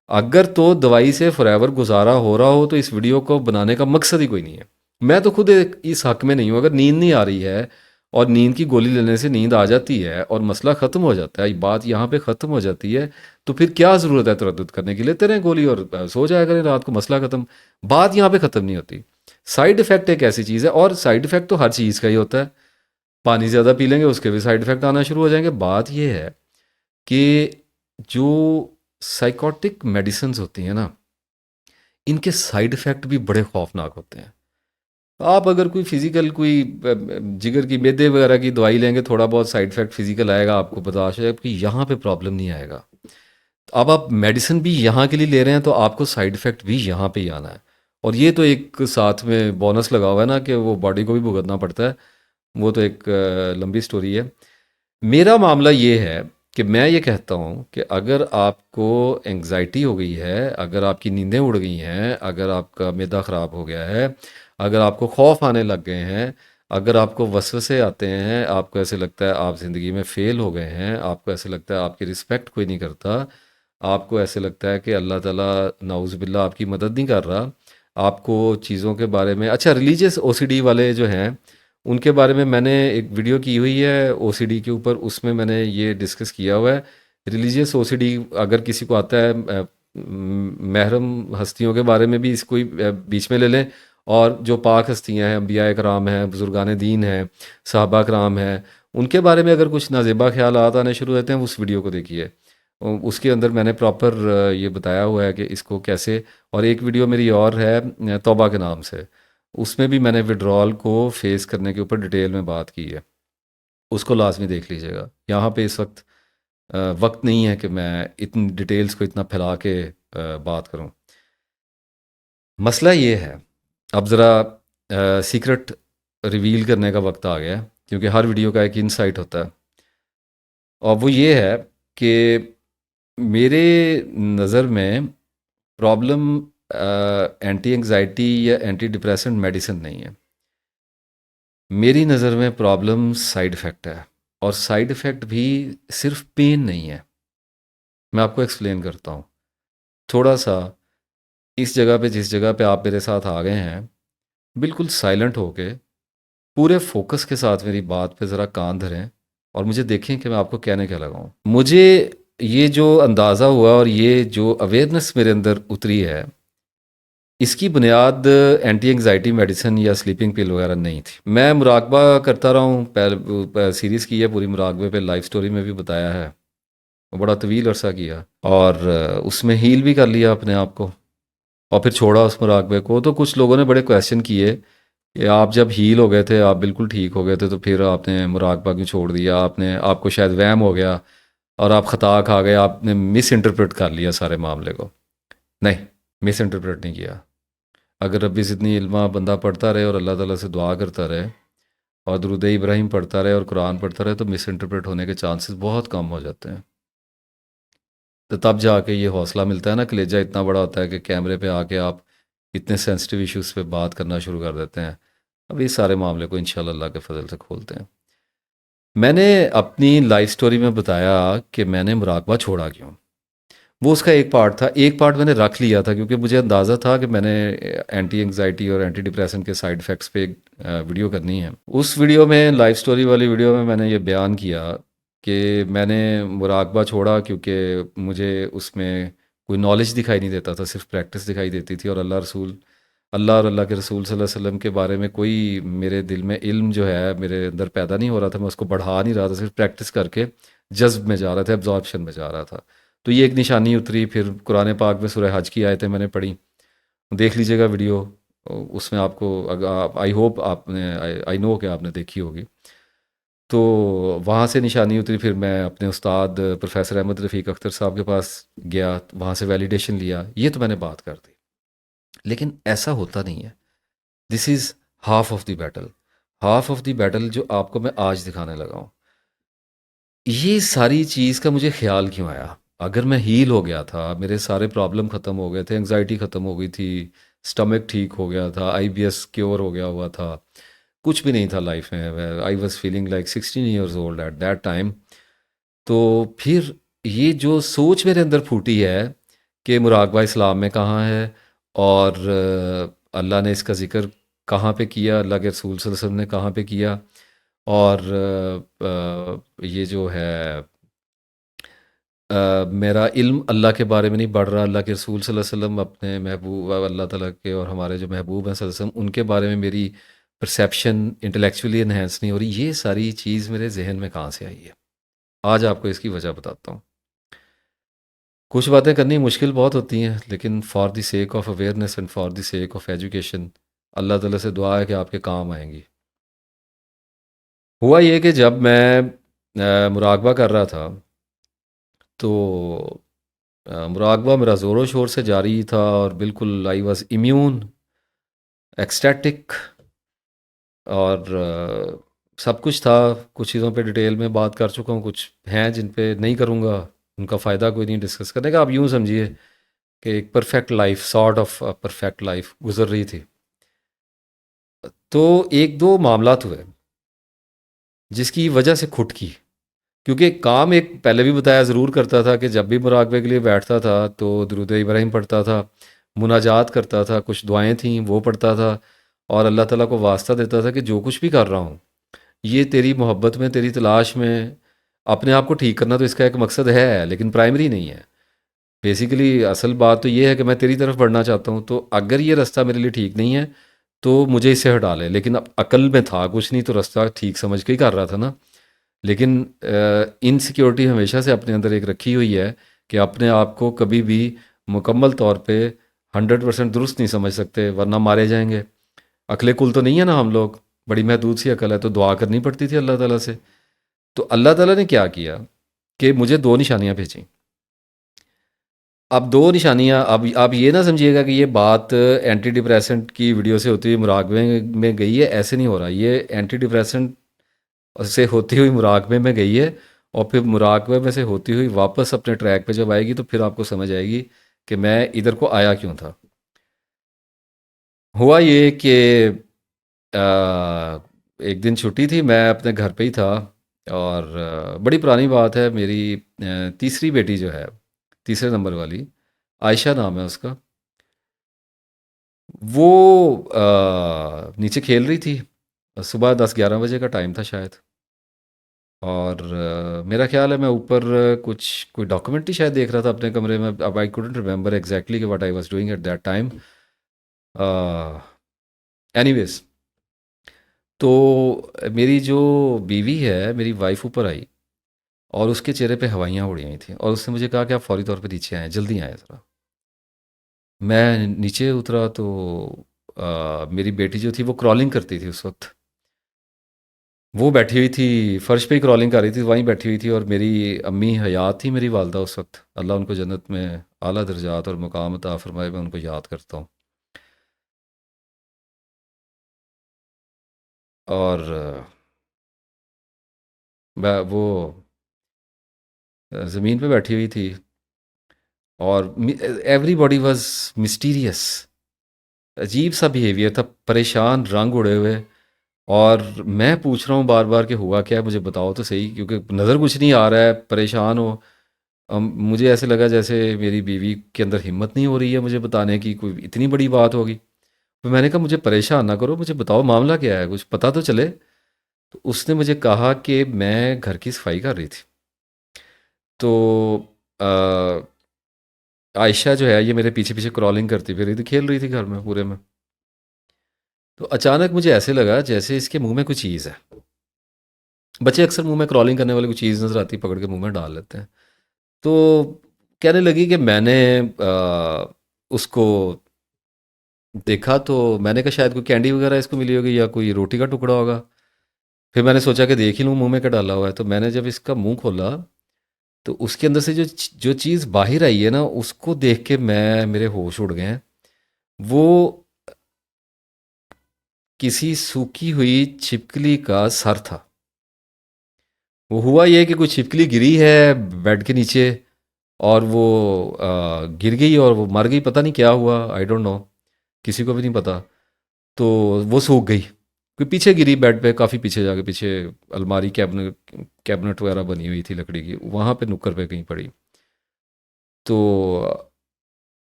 अगर तो दवाई से फॉरएवर गुजारा हो रहा हो तो इस वीडियो को बनाने का मकसद ही कोई नहीं है। मैं तो खुद इस हक में नहीं हूँ। अगर नींद नहीं आ रही है और नींद की गोली लेने से नींद आ जाती है और मसला ख़त्म हो जाता है, बात यहाँ पे ख़त्म हो जाती है, तो फिर क्या ज़रूरत है तरद्दुद करने की। लेते रहें गोली और सो जाया करें रात को, मसला ख़त्म। बात यहाँ पे ख़त्म नहीं होती। साइड इफ़ेक्ट एक ऐसी चीज़ है, और साइड इफ़ेक्ट तो हर चीज़ का ही होता है। पानी ज़्यादा पी लेंगे उसके भी साइड इफ़ेक्ट आना शुरू हो जाएंगे। बात यह है कि जो साइकोटिक मेडिसिन्स होती हैं ना, इनके साइड इफ़ेक्ट भी बड़े खौफनाक होते हैं। आप अगर कोई फिज़िकल कोई जिगर की मैदे वगैरह की दवाई लेंगे, थोड़ा बहुत साइड इफ़ेक्ट फिज़िकल आएगा, आपको बर्दाश्त है, आपकी यहाँ पे प्रॉब्लम नहीं आएगा। अब आप मेडिसिन भी यहाँ के लिए ले रहे हैं तो आपको साइड इफ़ेक्ट भी यहाँ पे ही आना है। और ये तो एक साथ में बोनस लगा हुआ है ना कि वो बॉडी को भी भुगतना पड़ता है। वो तो एक लंबी स्टोरी है। मेरा मामला ये है कि मैं ये कहता हूँ कि अगर आपको एंग्जाइटी हो गई है, अगर आपकी नींदें उड़ गई हैं, अगर आपका मैदा ख़राब हो गया है, अगर आपको खौफ आने लग गए हैं, अगर आपको वसवसे आते हैं, आपको ऐसे लगता है आप ज़िंदगी में फ़ेल हो गए हैं, आपको ऐसे लगता है आपकी रिस्पेक्ट कोई नहीं करता, आपको ऐसे लगता है कि अल्लाह ताला नाउज़ बिल्ला आपकी मदद नहीं कर रहा, आपको चीज़ों के बारे में, अच्छा रिलीजियस ओसीडी वाले जो हैं उनके बारे में मैंने एक वीडियो की हुई है ओसीडी के ऊपर, उसमें मैंने ये डिस्कस किया हुआ है। रिलीजियस ओसीडी अगर किसी को आता है, महरम हस्तियों के बारे में भी इसको बीच में ले लें, और जो पाक हस्तियाँ हैं, अम्बिया कराम हैं, बुजुर्गान दीन हैं, सहाबा कराम हैं, उनके बारे में अगर कुछ नाजेबा ख्याल आने शुरू होते हैं, उस वीडियो को देखिए। उसके अंदर मैंने प्रॉपर ये बताया हुआ है कि इसको कैसे। और एक वीडियो मेरी और है तौबा के नाम से, उसमें भी मैंने विड्रॉल को फेस करने के ऊपर डिटेल में बात की है, उसको लाजमी देख लीजिएगा। यहाँ पे इस वक्त वक्त नहीं है कि मैं इतनी डिटेल्स को इतना फैला के बात करूं। मसला ये है, अब ज़रा सीक्रेट रिवील करने का वक्त आ गया है, क्योंकि हर वीडियो का एक इंसाइट होता है। और वो ये है कि मेरे नज़र में प्रॉब्लम एंटी एंग्जाइटी या एंटी डिप्रेसेंट मेडिसिन नहीं है। मेरी नज़र में प्रॉब्लम साइड इफ़ेक्ट है, और साइड इफ़ेक्ट भी सिर्फ पेन नहीं है। मैं आपको एक्सप्लेन करता हूँ थोड़ा सा। इस जगह पे, जिस जगह पे आप मेरे साथ आ गए हैं, बिल्कुल साइलेंट होके पूरे फोकस के साथ मेरी बात पे ज़रा कान धरें और मुझे देखें कि मैं आपको कहने क्या लगा हूँ। मुझे ये जो अंदाज़ा हुआ और ये जो अवेयरनेस मेरे अंदर उतरी है, इसकी बुनियाद एंटी एंग्जाइटी मेडिसिन या स्लीपिंग पिल वगैरह नहीं थी। मैं मुराकबा करता रहा हूँ, सीरीज़ की है पूरी मुराकबे पे, लाइफ स्टोरी में भी बताया है। बड़ा तवील अरसा किया और उसमें हील भी कर लिया अपने आप को, और फिर छोड़ा उस मुराकबे को। तो कुछ लोगों ने बड़े क्वेश्चन किए कि आप जब हील हो गए थे, आप बिल्कुल ठीक हो गए थे, तो फिर आपने मुराकबा क्यों छोड़ दिया? आपने, आपको शायद वहम हो गया और आप ख़ता खा गए, आपने मिस इंटरप्रेट कर लिया सारे मामले को। नहीं, मिस इंटरप्रेट नहीं किया। अगर रब्बी ज़िदनी इल्मा बंदा पढ़ता रहे और अल्लाह ताला से दुआ करता रहे और दुरूद इब्राहिम पढ़ता रहे और कुरान पढ़ता रहे, तो मिस इंटरप्रेट होने के चांसेस बहुत कम हो जाते हैं। तो तब जाके ये हौसला मिलता है ना, कलेजा इतना बड़ा होता है कि कैमरे पे आके आप इतने सेंसिटिव इश्यूज़ पे बात करना शुरू कर देते हैं। अब इस सारे मामले को इंशाल्लाह अल्लाह के फजल से खोलते हैं। मैंने अपनी लाइफ स्टोरी में बताया कि मैंने मुराकबा छोड़ा क्यों। वो उसका एक पार्ट था। एक पार्ट मैंने रख लिया था क्योंकि मुझे अंदाज़ा था कि मैंने एंटी एंग्जाइटी और एंटी डिप्रेशन के साइड इफ़ेक्ट्स पे एक वीडियो करनी है। उस वीडियो में, लाइफ स्टोरी वाली वीडियो में, मैंने ये बयान किया कि मैंने मुराकबा छोड़ा क्योंकि मुझे उसमें कोई नॉलेज दिखाई नहीं देता था, सिर्फ प्रैक्टिस दिखाई देती थी। और अल्लाह और अल्लाह के रसूल सल्लल्लाहु अलैहि वसल्लम के बारे में कोई मेरे दिल में इल्म जो है मेरे अंदर पैदा नहीं हो रहा था। मैं उसको बढ़ा नहीं रहा था, सिर्फ प्रैक्टिस करके जज्ब में जा रहा था, एब्जॉर्प्शन में जा रहा था। तो ये एक निशानी उतरी। फिर कुरान पाक में सूरह हज की आयतें मैंने पढ़ी, देख लीजिएगा वीडियो। उसमें आपको, अगर आप, आई होप आपने, आई नो कि आपने देखी होगी। तो वहाँ से निशानी उतरी। फिर मैं अपने उस्ताद प्रोफेसर अहमद रफ़ीक अख्तर साहब के पास गया, वहाँ से वैलिडेशन लिया। ये तो मैंने बात कर दी, लेकिन ऐसा होता नहीं है। This is half of the battle. Half of the battle जो आपको मैं आज दिखाने लगा हूँ। ये सारी चीज़ का मुझे ख्याल क्यों आया? अगर मैं हील हो गया था, मेरे सारे प्रॉब्लम ख़त्म हो गए थे, एंग्जाइटी ख़त्म हो गई थी, स्टमक ठीक हो गया था, आईबीएस क्योर हो गया हुआ था, कुछ भी नहीं था लाइफ में, I was feeling like 16 years old at that time. तो फिर ये जो सोच मेरे अंदर फूटी है कि मुराकबा इस्लाम में कहाँ है, और अल्लाह ने इसका ज़िक्र कहाँ पे किया, अल्लाह के रसूल सल्लल्लाहु अलैहि वसल्लम ने कहाँ पे किया, और ये जो है मेरा इल्म अल्लाह के बारे में नहीं बढ़ रहा, अल्लाह के रसूल सल्लल्लाहु अलैहि वसल्लम, अपने महबूब अल्लाह ताला के और हमारे जो महबूब हैं सल्लल्लाहु अलैहि वसल्लम, उनके बारे में मेरी परसेप्शन इंटेलेक्चुअली इन्हेंस नहीं हो रही। ये सारी चीज़ मेरे जहन में कहाँ से आई है? आज आपको इसकी वजह बताता हूँ। कुछ बातें करनी मुश्किल बहुत होती हैं, लेकिन for the sake of awareness and for the sake of education, Allah ताला से दुआ है कि आपके काम आएंगी। हुआ ये कि जब मैं मुराकबा कर रहा था, तो मुराकबा मेरा ज़ोरों शोर से जारी था और बिल्कुल आई वॉज इम्यून, एक्सटैटिक, और सब कुछ था। कुछ चीज़ों पे डिटेल में बात कर चुका हूँ, कुछ हैं जिन पे नहीं करूँगा, उनका फ़ायदा कोई नहीं डिस्कस करने का। आप यूँ समझिए कि एक perfect life, sort of perfect life गुजर रही थी। तो एक दो मामलात हुए जिसकी वजह से खुद की, क्योंकि काम एक पहले भी बताया ज़रूर करता था कि जब भी मुराकबे के लिए बैठता था तो दुरूद इब्राहिम पढ़ता था, मुनाजात करता था, कुछ दुआएं थीं वो पढ़ता था, और अल्लाह ताला को वास्ता देता था कि जो कुछ भी कर रहा हूँ, ये तेरी मोहब्बत में, तेरी तलाश में। अपने आप को ठीक करना तो इसका एक मकसद है, लेकिन प्राइमरी नहीं है। बेसिकली असल बात तो ये है कि मैं तेरी तरफ बढ़ना चाहता हूँ, तो अगर ये रास्ता मेरे लिए ठीक नहीं है तो मुझे इससे हटा ले। लेकिन अब अकल में था कुछ नहीं, तो रास्ता ठीक समझ के ही कर रहा था ना। लेकिन इनसिक्योरिटी हमेशा से अपने अंदर एक रखी हुई है कि अपने आप को कभी भी मुकम्मल तौर पे 100% दुरुस्त नहीं समझ सकते, वरना मारे जाएंगे। अकले कुल तो नहीं है ना हम लोग, बड़ी महदूद सी अकल है। तो दुआ करनी पड़ती थी अल्लाह ताला से। तो अल्लाह ताला ने क्या किया कि मुझे 2 निशानियाँ भेजीं। अब 2 निशानियाँ, अब आप ये ना समझिएगा कि ये बात एंटी डिप्रेसेंट की वीडियो से होती हुई मुराकबे में गई है, ऐसे नहीं हो रहा। ये एंटी डिप्रेसेंट से होती हुई मुराकबे में गई है, और फिर मुराकबे में से होती हुई वापस अपने ट्रैक पे जब आएगी तो फिर आपको समझ आएगी कि मैं इधर को आया क्यों था। हुआ ये कि एक दिन छुट्टी थी, मैं अपने घर पे ही था, और बड़ी पुरानी बात है, मेरी तीसरी बेटी जो है, तीसरे नंबर वाली, आयशा नाम है उसका, वो नीचे खेल रही थी। सुबह 10-11 बजे का टाइम था शायद, और मेरा ख्याल है मैं ऊपर कुछ कोई डॉक्यूमेंट्री शायद देख रहा था अपने कमरे में। अब आई कुडंट रिमेंबर एग्जैक्टली कि what I was doing at that time. Anyways, तो मेरी जो बीवी है, मेरी वाइफ, ऊपर आई और उसके चेहरे पे हवाइयाँ उड़ी हुई थी, और उसने मुझे कहा कि आप फौरी तौर पे नीचे आएँ, जल्दी आएँ ज़रा। मैं नीचे उतरा तो मेरी बेटी जो थी वो क्रॉलिंग करती थी उस वक्त। वो बैठी हुई थी, फर्श पे ही क्रॉलिंग कर रही थी, वहीं बैठी हुई थी, और मेरी अम्मी हयात थी, मेरी वालदा उस वक्त, अल्लाह उनको जन्नत में आला दर्जात और मुकाम अता फरमाए, मैं उनको याद करता हूँ। और वो ज़मीन पे बैठी हुई थी, और एवरीबॉडी वाज मिस्टीरियस। अजीब सा बिहेवियर था, परेशान, रंग उड़े हुए। और मैं पूछ रहा हूँ बार बार कि हुआ क्या है, मुझे बताओ तो सही, क्योंकि नज़र कुछ नहीं आ रहा है, परेशान हो। मुझे ऐसे लगा जैसे मेरी बीवी के अंदर हिम्मत नहीं हो रही है मुझे बताने की, कोई इतनी बड़ी बात होगी। तो मैंने कहा मुझे परेशान ना करो, मुझे बताओ मामला क्या है, कुछ पता तो चले। तो उसने मुझे कहा कि मैं घर की सफाई कर रही थी, तो अ, आयशा जो है ये मेरे पीछे पीछे क्रॉलिंग करती फिर रही थी, खेल रही थी घर में पूरे में। तो अचानक मुझे ऐसे लगा जैसे इसके मुंह में कुछ चीज़ है। बच्चे अक्सर मुंह में क्रॉलिंग करने वाली कोई चीज़ नज़र आती है, पकड़ के मुंह में डाल लेते हैं। तो कहने लगी कि मैंने उसको देखा, तो मैंने कहा शायद कोई कैंडी वगैरह इसको मिली होगी या कोई रोटी का टुकड़ा होगा। फिर मैंने सोचा कि देख ही लूँ मुंह में क्या डाला हुआ है, तो मैंने जब इसका मुंह खोला तो उसके अंदर से जो जो चीज़ बाहर आई है ना, उसको देख के मेरे होश उड़ गए हैं। वो किसी सूखी हुई छिपकली का सर था। वो हुआ ये कि कुछ छिपकली गिरी है बेड के नीचे, और वो गिर गई और वो मर गई, पता नहीं क्या हुआ, आई डोंट नो, किसी को भी नहीं पता। तो वो सूख गई, कोई पीछे गिरी बेड पे, काफ़ी पीछे जाके, पीछे अलमारी कैबिनेट कैबिनेट वगैरह बनी हुई थी लकड़ी की, वहाँ पे नुक्कड़ पे कहीं पड़ी। तो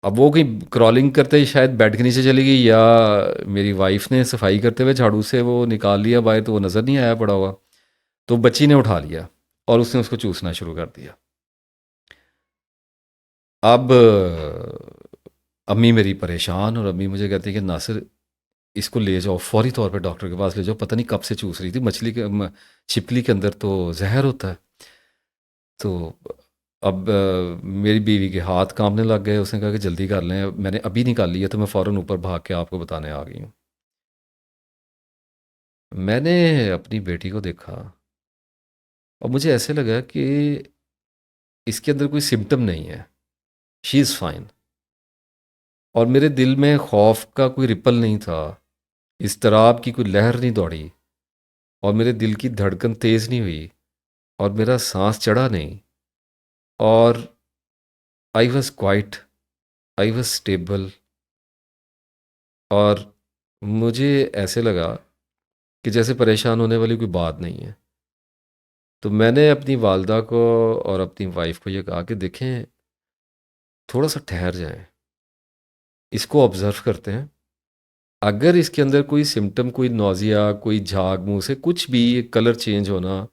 अब वो कहीं क्रॉलिंग करते ही शायद बेड के नीचे चली गई, या मेरी वाइफ ने सफाई करते हुए झाड़ू से वो निकाल लिया बाहर, तो वो नज़र नहीं आया पड़ा हुआ। तो बच्ची ने उठा लिया और उसने उसको चूसना शुरू कर दिया। अब अम्मी मेरी परेशान, और अम्मी मुझे कहती है कि नासिर, इसको ले जाओ फौरी तौर पे डॉक्टर के पास ले जाओ, पता नहीं कब से चूस रही थी, मछली के छिपकली के अंदर तो जहर होता है। तो अब मेरी बीवी के हाथ कांपने लग गए, उसने कहा कि जल्दी कर लें, मैंने अभी निकाल लिया, तो मैं फ़ौरन ऊपर भाग के आपको बताने आ गई हूँ। मैंने अपनी बेटी को देखा, और मुझे ऐसे लगा कि इसके अंदर कोई सिम्टम नहीं है, शी इज़ फाइन। और मेरे दिल में खौफ का कोई रिपल नहीं था, इज़्तिराब की कोई लहर नहीं दौड़ी, और मेरे दिल की धड़कन तेज़ नहीं हुई, और मेरा सांस चढ़ा नहीं, और I was quite, I was stable. और मुझे ऐसे लगा कि जैसे परेशान होने वाली कोई बात नहीं है। तो मैंने अपनी वालदा को और अपनी वाइफ को ये कहा कि देखें, थोड़ा सा ठहर जाएं, इसको ऑब्ज़र्व करते हैं। अगर इसके अंदर कोई सिम्टम, कोई नौजिया, कोई झाग मुंह से, कुछ भी कलर चेंज होना,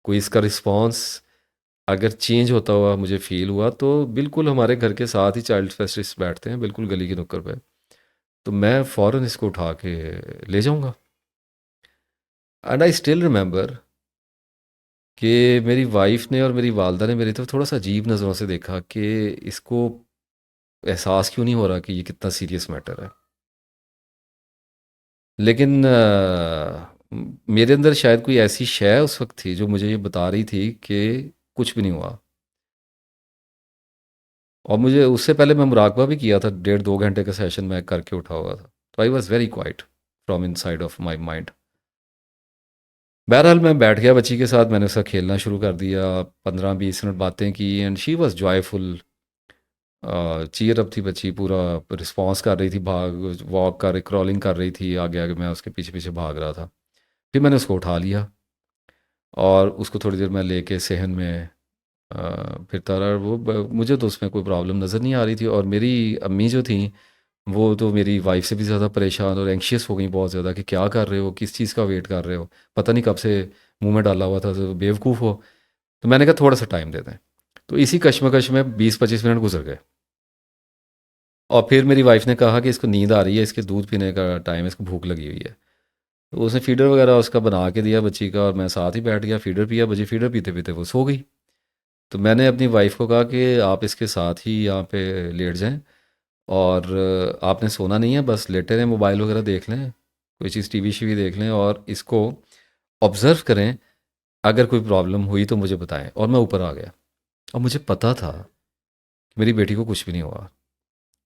कोई इसका रिस्पॉन्स अगर चेंज होता हुआ मुझे फ़ील हुआ, तो बिल्कुल हमारे घर के साथ ही चाइल्ड स्पेशलिस्ट बैठते हैं, बिल्कुल गली की नुक्कड़ पे, तो मैं फ़ौरन इसको उठा के ले जाऊंगा। एंड आई स्टिल रिमेंबर कि मेरी वाइफ ने और मेरी वालदा ने मेरी तरफ थोड़ा सा अजीब नज़रों से देखा कि इसको एहसास क्यों नहीं हो रहा कि ये कितना सीरियस मैटर है। लेकिन मेरे अंदर शायद कोई ऐसी शय उस वक्त थी जो मुझे ये बता रही थी कि कुछ भी नहीं हुआ, और मुझे उससे पहले मैं मुराकबा भी किया था, 1.5-2 घंटे का सेशन मैं करके उठा हुआ था। तो I was very quite from in side of my mind. बहरहाल मैं बैठ गया बच्ची के साथ, मैंने उसका खेलना शुरू कर दिया, 15-20 मिनट बातें की and she was joyful, cheer up थी बच्ची, पूरा रिस्पॉन्स कर रही थी, भाग वॉक कर रही, क्रॉलिंग कर रही थी, आगे आगे मैं उसके पीछे पीछे भाग रहा था। फिर मैंने उसको उठा लिया और उसको थोड़ी देर मैं लेके सहन में फिरता रहा। मुझे तो उसमें कोई प्रॉब्लम नज़र नहीं आ रही थी, और मेरी अम्मी जो थी वो तो मेरी वाइफ से भी ज़्यादा परेशान और एंशियस हो गई बहुत ज़्यादा कि क्या कर रहे हो, किस चीज़ का वेट कर रहे हो, पता नहीं कब से मुंह में डाला हुआ था, तो बेवकूफ़ हो। तो मैंने कहा थोड़ा सा टाइम दे दें। तो इसी कश्मकश में 20-25 मिनट गुजर गए, और फिर मेरी वाइफ ने कहा कि इसको नींद आ रही है, इसके दूध पीने का टाइम है, इसको भूख लगी हुई है। तो उसने फीडर वगैरह उसका बना के दिया बच्ची का, और मैं साथ ही बैठ गया, फीडर पिया, बच्ची फीडर पीते पीते वो सो गई। तो मैंने अपनी वाइफ को कहा कि आप इसके साथ ही यहाँ पे लेट जाएं, और आपने सोना नहीं है, बस लेटे रहें, मोबाइल वगैरह देख लें, कोई चीज़ टीवी शीवी देख लें, और इसको ऑब्ज़र्व करें, अगर कोई प्रॉब्लम हुई तो मुझे बताएं। और मैं ऊपर आ गया, और मुझे पता था कि मेरी बेटी को कुछ भी नहीं हुआ।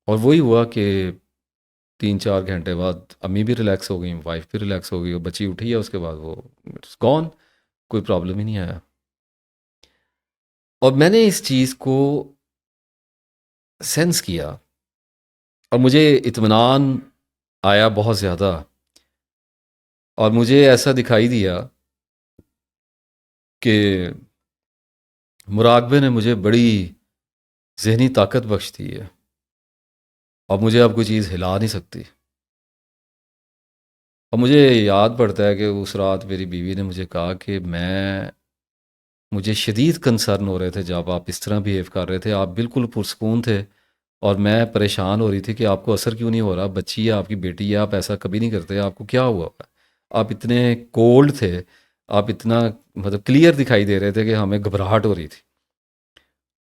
और वही हुआ कि 3-4 घंटे बाद अम्मी भी रिलैक्स हो गई, वाइफ भी रिलैक्स हो गई, और बच्ची उठी है, उसके बाद वो इट्स गॉन, कोई प्रॉब्लम ही नहीं आया। और मैंने इस चीज़ को सेंस किया, और मुझे इत्मीनान आया बहुत ज़्यादा, और मुझे ऐसा दिखाई दिया कि मुराकबे ने मुझे बड़ी ज़हनी ताकत बख्श दी है, और मुझे अब कोई चीज़ हिला नहीं सकती। और मुझे याद पड़ता है कि उस रात मेरी बीवी ने मुझे कहा कि मुझे शदीद कंसर्न हो रहे थे जब आप इस तरह बिहेव कर रहे थे, आप बिल्कुल पुरस्कून थे, और मैं परेशान हो रही थी कि आपको असर क्यों नहीं हो रहा, बच्ची है आपकी, बेटी है, आप ऐसा कभी नहीं करते, आपको क्या हुआ हुआ है? आप इतने कोल्ड थे, आप इतना मतलब क्लियर दिखाई दे रहे थे कि हमें घबराहट हो रही थी।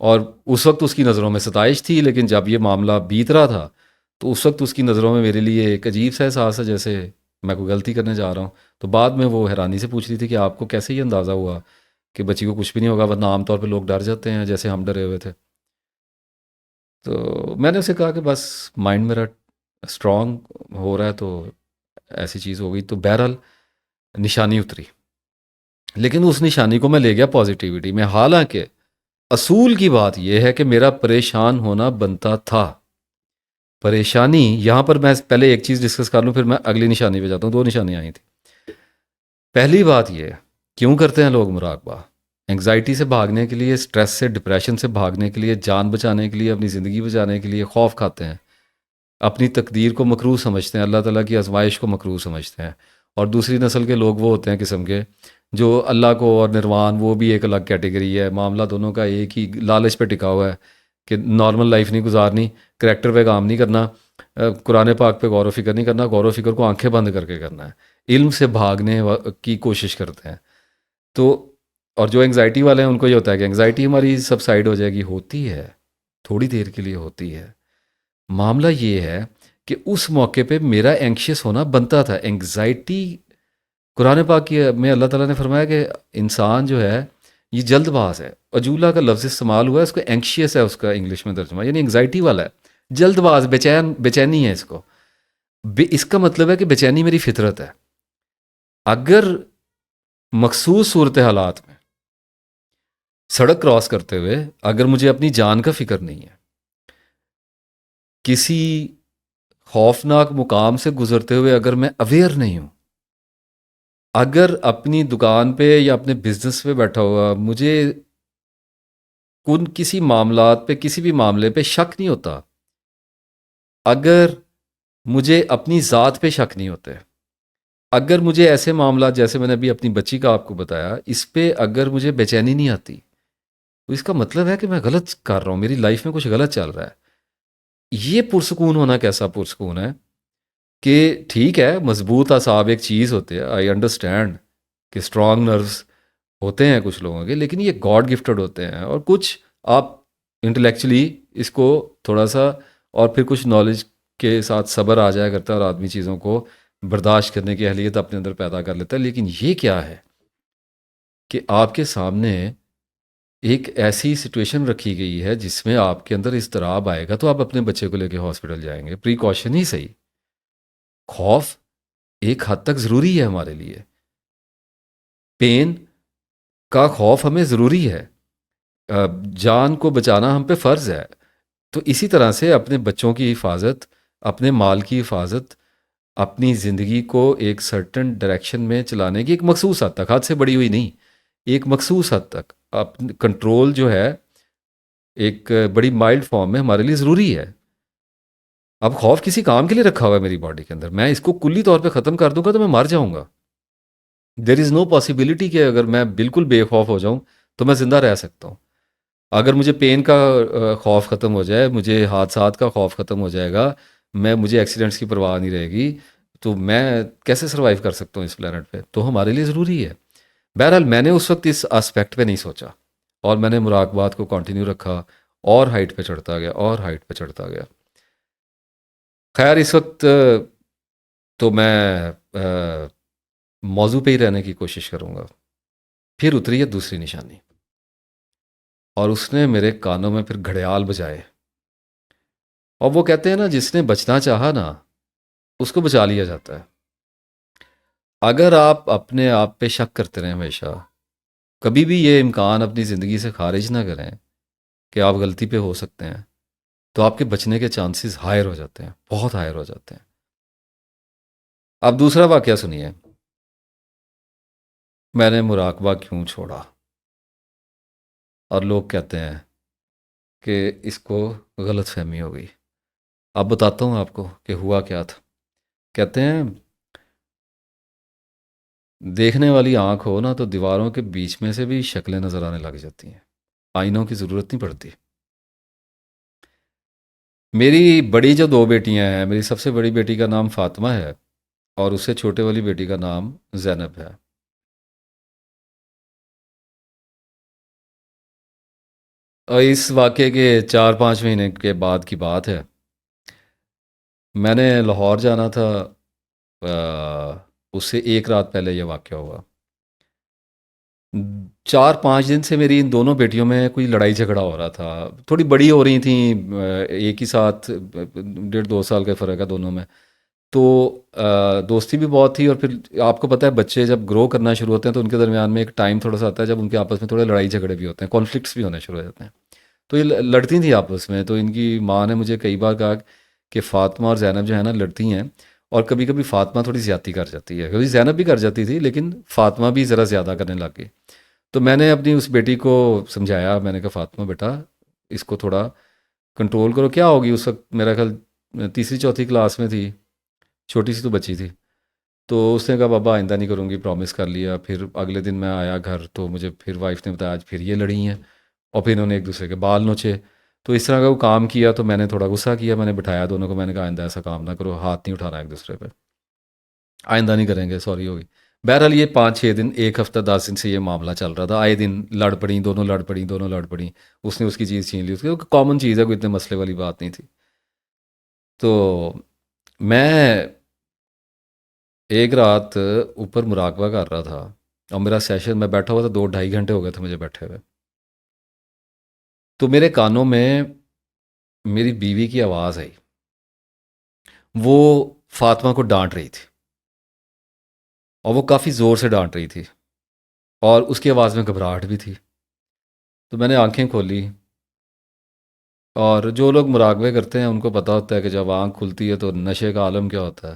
और उस वक्त उसकी नज़रों में सताइश थी, लेकिन जब ये मामला बीत रहा था तो उस वक्त उसकी नज़रों में मेरे लिए एक अजीब सा एहसास है, जैसे मैं कोई गलती करने जा रहा हूँ। तो बाद में वो हैरानी से पूछ रही थी कि आपको कैसे ये अंदाज़ा हुआ कि बच्ची को कुछ भी नहीं होगा, वरना आमतौर पे लोग डर जाते हैं जैसे हम डरे हुए थे। तो मैंने उसे कहा कि बस माइंड मेरा स्ट्रांग हो रहा है, तो ऐसी चीज़ हो गई। तो बहरहाल निशानी उतरी, लेकिन उस निशानी को मैं ले गया पॉजिटिविटी में। हालांकि असूल की बात यह है कि मेरा परेशान होना बनता था। परेशानी यहाँ पर मैं पहले एक चीज़ डिस्कस कर लूँ, फिर मैं अगली निशानी पे जाता हूँ। 2 निशानियाँ आई थी। पहली बात यह है, क्यों करते हैं लोग मुराकबा? एंग्जाइटी से भागने के लिए, स्ट्रेस से, डिप्रेशन से भागने के लिए, जान बचाने के लिए, अपनी ज़िंदगी बचाने के लिए खौफ खाते हैं, अपनी तकदीर को मकरूह समझते हैं, अल्लाह ताला की आजमाइश को मकरूह समझते हैं। और दूसरी नस्ल के लोग वो होते हैं किस्म के, जो अल्लाह को और निर्वाण, वो भी एक अलग कैटेगरी है, मामला दोनों का एक ही, लालच पे टिका हुआ है कि नॉर्मल लाइफ नहीं गुजारनी, करैक्टर पे काम नहीं करना, कुरान पाक पे गौर व फिक्र नहीं करना, गौर व फिक्र को आंखें बंद करके करना है, इल्म से भागने की कोशिश करते हैं। तो और जो एंग्जाइटी वाले हैं उनको ये होता है कि एंग्जाइटी हमारी सबसाइड हो जाएगी, होती है, थोड़ी देर के लिए होती है। मामला ये है कि उस मौके पे मेरा एंग्शियस होना बनता था। एंग्जाइटी, कुरान पाक में अल्लाह ताला ने फरमाया कि इंसान जो है ये जल्दबाज है। अजूला का लफ्ज़ इस्तेमाल हुआ है, उसको एंग्शियस है उसका इंग्लिश में तर्जुमा, यानी एंग्जाइटी वाला है, जल्दबाज, बेचैन, बेचैनी है इसको। इसका मतलब है कि बेचैनी मेरी फितरत है। अगर मखसूस सूरत हालात में सड़क क्रॉस करते हुए अगर मुझे अपनी जान का फिक्र नहीं है, किसी खौफनाक मुकाम से गुजरते हुए अगर मैं अवेयर नहीं हूँ, अगर अपनी दुकान पे या अपने बिजनेस पे बैठा हुआ मुझे किसी मामलात पे, किसी भी मामले पे शक नहीं होता, अगर मुझे अपनी ज़ात पे शक नहीं होते, अगर मुझे ऐसे मामला जैसे मैंने अभी अपनी बच्ची का आपको बताया, इस पे अगर मुझे बेचैनी नहीं आती, तो इसका मतलब है कि मैं गलत कर रहा हूँ, मेरी लाइफ में कुछ गलत चल रहा है। ये पुरसकून होना कैसा पुरसकून है कि ठीक है, मजबूत असाब एक चीज़ होते हैं, आई अंडरस्टैंड कि स्ट्रॉन्ग नर्व्स होते हैं कुछ लोगों के, लेकिन ये गॉड गिफ्टेड होते हैं। और कुछ आप इंटेलेक्चुअली इसको थोड़ा सा, और फिर कुछ नॉलेज के साथ सब्र आ जाया करता है, और आदमी चीज़ों को बर्दाश्त करने की अहलियत अपने अंदर पैदा कर लेता है। लेकिन ये क्या है कि आपके सामने एक ऐसी सिचुएशन रखी गई है जिसमें आपके अंदर इज़्तिराब आएगा तो आप अपने बच्चे को लेके हॉस्पिटल जाएँगे। प्रिकॉशन ही सही, खौफ़ एक हद तक ज़रूरी है हमारे लिए। पेन का खौफ़ हमें ज़रूरी है। जान को बचाना हम पे फ़र्ज़ है। तो इसी तरह से अपने बच्चों की हिफाजत, अपने माल की हिफाजत, अपनी ज़िंदगी को एक सर्टेन डायरेक्शन में चलाने की एक मखसूस हद तक, हद से बड़ी हुई नहीं, एक मखसूस हद तक कंट्रोल जो है एक बड़ी माइल्ड फॉर्म में हमारे लिए ज़रूरी है। अब खौफ किसी काम के लिए रखा हुआ है मेरी बॉडी के अंदर, मैं इसको कुल्ली तौर पे ख़त्म कर दूंगा तो मैं मर जाऊंगा। देर इज़ नो पॉसिबिलिटी कि अगर मैं बिल्कुल बेखौफ हो जाऊं तो मैं ज़िंदा रह सकता हूं। अगर मुझे पेन का खौफ ख़त्म हो जाए, मुझे हादसात का खौफ ख़त्म हो जाएगा, मुझे एक्सीडेंट्स की परवाह नहीं रहेगी, तो मैं कैसे सर्वाइव कर सकता हूँ इस प्लेनेट पे? तो हमारे लिए ज़रूरी है। बहरहाल मैंने उस वक्त इस एस्पेक्ट पे नहीं सोचा और मैंने मुराकबात को कंटिन्यू रखा और हाइट पे चढ़ता गया और हाइट पे चढ़ता गया। खैर इस वक्त तो मैं मौजू पे ही रहने की कोशिश करूँगा। फिर उतरी है दूसरी निशानी और उसने मेरे कानों में फिर घड़ियाल बजाए। और वो कहते हैं ना, जिसने बचना चाहा ना उसको बचा लिया जाता है। अगर आप अपने आप पे शक करते रहें हमेशा, कभी भी ये इम्कान अपनी ज़िंदगी से खारिज ना करें कि आप गलती पे हो सकते हैं, तो आपके बचने के चांसेस हायर हो जाते हैं, बहुत हायर हो जाते हैं। अब दूसरा वाकया सुनिए। मैंने मुराकबा क्यों छोड़ा? और लोग कहते हैं कि इसको गलत फहमी हो गई। अब बताता हूँ आपको कि हुआ क्या था। कहते हैं, देखने वाली आंख हो ना तो दीवारों के बीच में से भी शक्लें नज़र आने लग जाती हैं, आईनों की ज़रूरत नहीं पड़ती। मेरी बड़ी जो दो बेटियां हैं, मेरी सबसे बड़ी बेटी का नाम फातिमा है और उससे छोटे वाली बेटी का नाम जैनब है। और इस वाक़े के 4-5 महीने के बाद की बात है। मैंने लाहौर जाना था, उससे एक रात पहले यह वाक़या हुआ। 4-5 दिन से मेरी इन दोनों बेटियों में कोई लड़ाई झगड़ा हो रहा था। थोड़ी बड़ी हो रही थी, एक ही साथ 1.5-2 साल का फ़र्क है दोनों में। तो दोस्ती भी बहुत थी और फिर आपको पता है बच्चे जब ग्रो करना शुरू होते हैं तो उनके दरमियान में एक टाइम थोड़ा सा आता है जब उनके आपस में थोड़े लड़ाई झगड़े भी होते हैं, कॉन्फ्लिक्ट्स भी होने शुरू हो जाते हैं। तो ये लड़ती थी आपस में। तो इनकी माँ ने मुझे कई बार कहा कि फ़ातिमा और ज़ैनब जो है ना लड़ती हैं, और कभी कभी फ़ातिमा थोड़ी ज़्यादती कर जाती है। कभी ज़ैनब भी कर जाती थी लेकिन फ़ातिमा भी ज़रा ज़्यादा करने लग गई। तो मैंने अपनी उस बेटी को समझाया, मैंने कहा फ़ातिमा बेटा इसको थोड़ा कंट्रोल करो। क्या होगी, उस वक्त मेरा ख्याल तीसरी चौथी क्लास में थी, छोटी सी तो बच्ची थी। तो उसने कहा बाबा आइंदा नहीं करूँगी, प्रॉमिस कर लिया। फिर अगले दिन मैं आया घर तो मुझे फिर वाइफ ने बताया आज फिर ये लड़ी हैं और फिर इन्होंने एक दूसरे के बाल नोचे। तो इस तरह का वो काम किया तो मैंने थोड़ा गुस्सा किया, मैंने बिठाया दोनों को, मैंने कहा आइंदा ऐसा काम ना करो, हाथ नहीं उठाना एक दूसरे पे, आइंदा नहीं करेंगे, सॉरी होगी। बहरहाल ये 5-6 दिन, एक हफ्ता 10 दिन से ये मामला चल रहा था। आए दिन लड़ पड़ी, दोनों लड़ पड़ी, दोनों लड़ पड़ी। उसने उसकी चीज़ छीन ली, उसकी कॉमन चीज़ है, कोई इतने मसले वाली बात नहीं थी। तो मैं एक रात ऊपर मुराकबा कर रहा था और मेरा सेशन, मैं बैठा हुआ था, 2-2.5 घंटे हो गए थे मुझे बैठे हुए। तो मेरे कानों में मेरी बीवी की आवाज़ आई। वो फातिमा को डांट रही थी और वो काफ़ी ज़ोर से डांट रही थी और उसकी आवाज़ में घबराहट भी थी। तो मैंने आंखें खोली और जो लोग मुराकबे करते हैं उनको पता होता है कि जब आंख खुलती है तो नशे का आलम क्या होता है।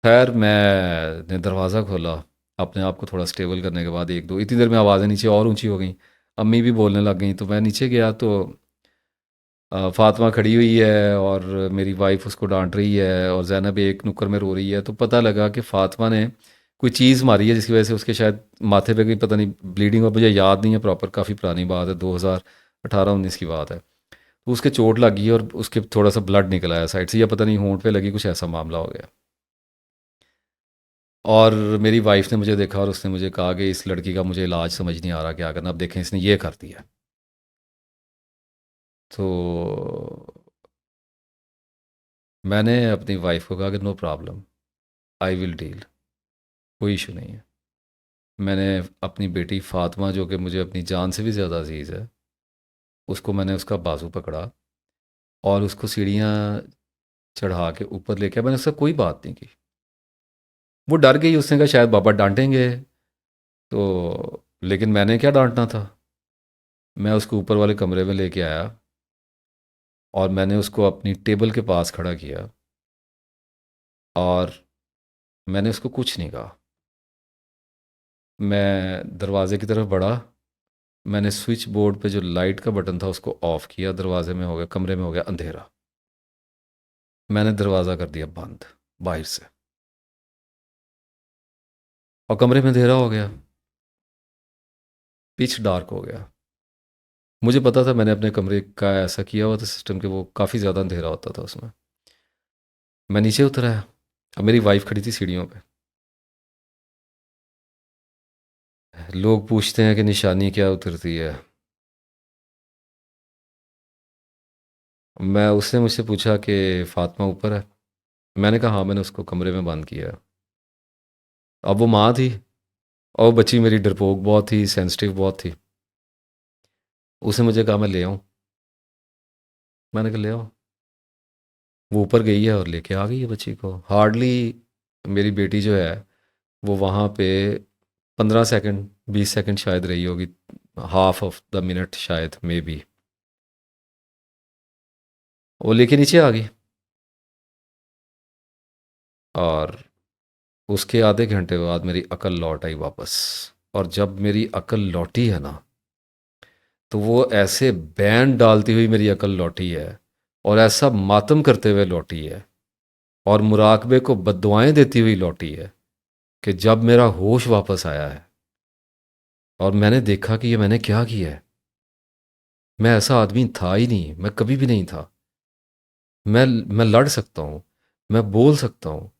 खैर मैंने दरवाज़ा खोला, अपने आप को थोड़ा स्टेबल करने के बाद, एक दो इतनी देर में आवाज़ें नीचे और ऊंची हो गई, अम्मी भी बोलने लग गई। तो मैं नीचे गया तो फातिमा खड़ी हुई है और मेरी वाइफ उसको डांट रही है और ज़ैनब एक नुक्कर में रो रही है। तो पता लगा कि फातिमा ने कोई चीज़ मारी है जिसकी वजह से उसके शायद माथे पे कोई पता नहीं ब्लीडिंग, और मुझे याद नहीं है प्रॉपर, काफ़ी पुरानी बात है, 2018-19 की बात है। तो उसके चोट लगी और उसके थोड़ा सा ब्लड निकल आया साइड से, या पता नहीं होंठ पे लगी, कुछ ऐसा मामला हो गया। और मेरी वाइफ ने मुझे देखा और उसने मुझे कहा कि इस लड़की का मुझे इलाज समझ नहीं आ रहा क्या करना, अब देखें इसने ये कर दिया। तो मैंने अपनी वाइफ को कहा कि no problem, I will deal, कोई इशू नहीं है। मैंने अपनी बेटी फ़ातिमा, जो कि मुझे अपनी जान से भी ज़्यादा अजीज़ है, उसको मैंने उसका बाजू पकड़ा और उसको सीढ़ियाँ चढ़ा के ऊपर लेके आया। मैंने उससे कोई बात नहीं की। वो डर गई, उसने कहा शायद बाबा डांटेंगे। तो लेकिन मैंने क्या डांटना था। मैं उसको ऊपर वाले कमरे में लेके आया और मैंने उसको अपनी टेबल के पास खड़ा किया और मैंने उसको कुछ नहीं कहा। मैं दरवाजे की तरफ बढ़ा। मैंने स्विच बोर्ड पे जो लाइट का बटन था उसको ऑफ किया। दरवाजे में हो गया, कमरे में हो गया अंधेरा। मैंने दरवाज़ा कर दिया बंद बाहर से और कमरे में अंधेरा हो गया। पिच डार्क हो गया। मुझे पता था, मैंने अपने कमरे का ऐसा किया हुआ था सिस्टम के, वो काफ़ी ज़्यादा अंधेरा होता था उसमें। मैं नीचे उतर आया। अब मेरी वाइफ खड़ी थी सीढ़ियों पे। लोग पूछते हैं कि निशानी क्या उतरती है। मैं उसने मुझसे पूछा कि फ़ातिमा ऊपर है। मैंने कहा हाँ, मैंने उसको कमरे में बंद किया है। अब वो माँ थी और वो बच्ची मेरी डरपोक बहुत थी, सेंसिटिव बहुत थी। उसने मुझे कहा मैं ले आऊँ। मैंने कहा ले आओ। वो ऊपर गई है और लेके आ गई है बच्ची को। हार्डली मेरी बेटी जो है वो वहाँ पे 15 सेकंड 20 सेकंड शायद रही होगी, हाफ ऑफ द मिनट शायद मे बी। वो लेके नीचे आ गई और उसके आधे घंटे बाद मेरी अकल लौट आई वापस। और जब मेरी अकल लौटी है ना, तो वो ऐसे बैंड डालती हुई मेरी अकल लौटी है और ऐसा मातम करते हुए लौटी है और मुराकबे को बद्दुआएं देती हुई लौटी है कि जब मेरा होश वापस आया है और मैंने देखा कि ये मैंने क्या किया है। मैं ऐसा आदमी था ही नहीं, मैं कभी भी नहीं था। मैं लड़ सकता हूँ, मैं बोल सकता हूँ।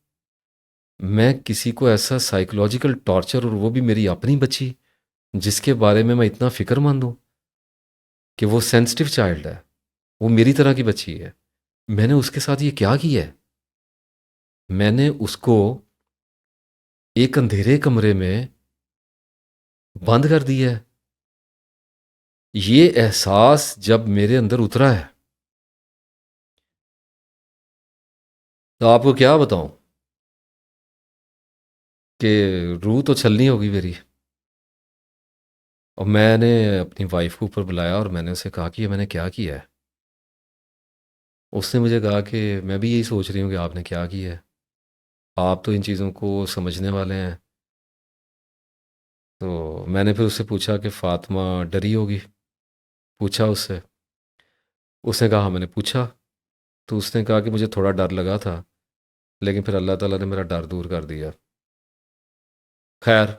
मैं किसी को ऐसा साइकोलॉजिकल टॉर्चर, और वो भी मेरी अपनी बच्ची जिसके बारे में मैं इतना फिक्रमंद हूँ कि वो सेंसिटिव चाइल्ड है, वो मेरी तरह की बच्ची है। मैंने उसके साथ ये क्या किया है। मैंने उसको एक अंधेरे कमरे में बंद कर दिया है। ये एहसास जब मेरे अंदर उतरा है तो आपको क्या बताऊं कि रूह तो छलनी होगी मेरी। और मैंने अपनी वाइफ को ऊपर बुलाया और मैंने उसे कहा कि ये मैंने क्या किया है। उसने मुझे कहा कि मैं भी यही सोच रही हूँ कि आपने क्या किया है। आप तो इन चीज़ों को समझने वाले हैं। तो मैंने फिर उससे पूछा कि फ़ातिमा डरी होगी। पूछा उससे। उसने कहा हाँ, मैंने पूछा। तो उसने कहा कि मुझे थोड़ा डर लगा था, लेकिन फिर अल्लाह ताला ने मेरा डर दूर कर दिया। खैर,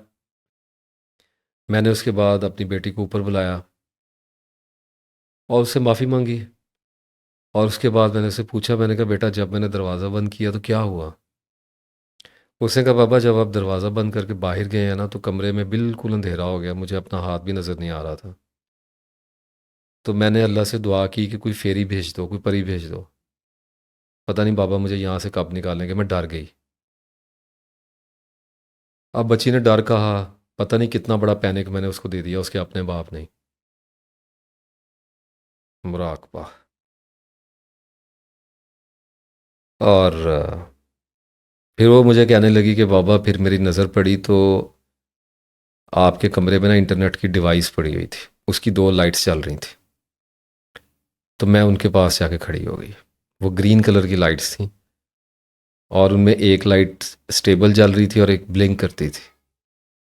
मैंने उसके बाद अपनी बेटी को ऊपर बुलाया और उससे माफ़ी मांगी। और उसके बाद मैंने उससे पूछा, मैंने कहा बेटा जब मैंने दरवाज़ा बंद किया तो क्या हुआ। उसने कहा पापा जब आप दरवाज़ा बंद करके बाहर गए हैं ना, तो कमरे में बिल्कुल अंधेरा हो गया, मुझे अपना हाथ भी नज़र नहीं आ रहा था। तो मैंने अल्लाह से दुआ की कि कोई फेरी भेज दो, कोई परी भेज दो। पता नहीं बाबा मुझे यहाँ से कब निकालेंगे। मैं डर गई। अब बच्ची ने डर कहा। पता नहीं कितना बड़ा पैनिक मैंने उसको दे दिया, उसके अपने बाप ने। मुराकबा। और फिर वो मुझे कहने लगी कि बाबा फिर मेरी नज़र पड़ी तो आपके कमरे में ना इंटरनेट की डिवाइस पड़ी हुई थी, उसकी दो लाइट्स चल रही थी। तो मैं उनके पास जाके खड़ी हो गई। वो ग्रीन कलर की लाइट्स थी और उनमें एक लाइट स्टेबल जल रही थी और एक ब्लिंक करती थी।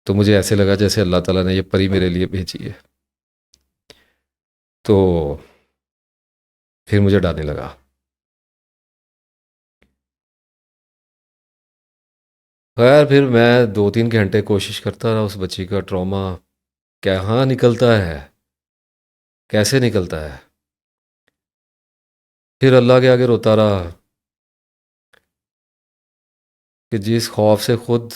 तो मुझे ऐसे लगा जैसे अल्लाह ताला ने ये परी मेरे लिए भेजी है। तो फिर मुझे डरने लगा। खैर फिर मैं 2-3 घंटे कोशिश करता रहा उस बच्ची का ट्रॉमा कहाँ निकलता है, कैसे निकलता है। फिर अल्लाह के आगे रोता रहा कि जिस खौफ से खुद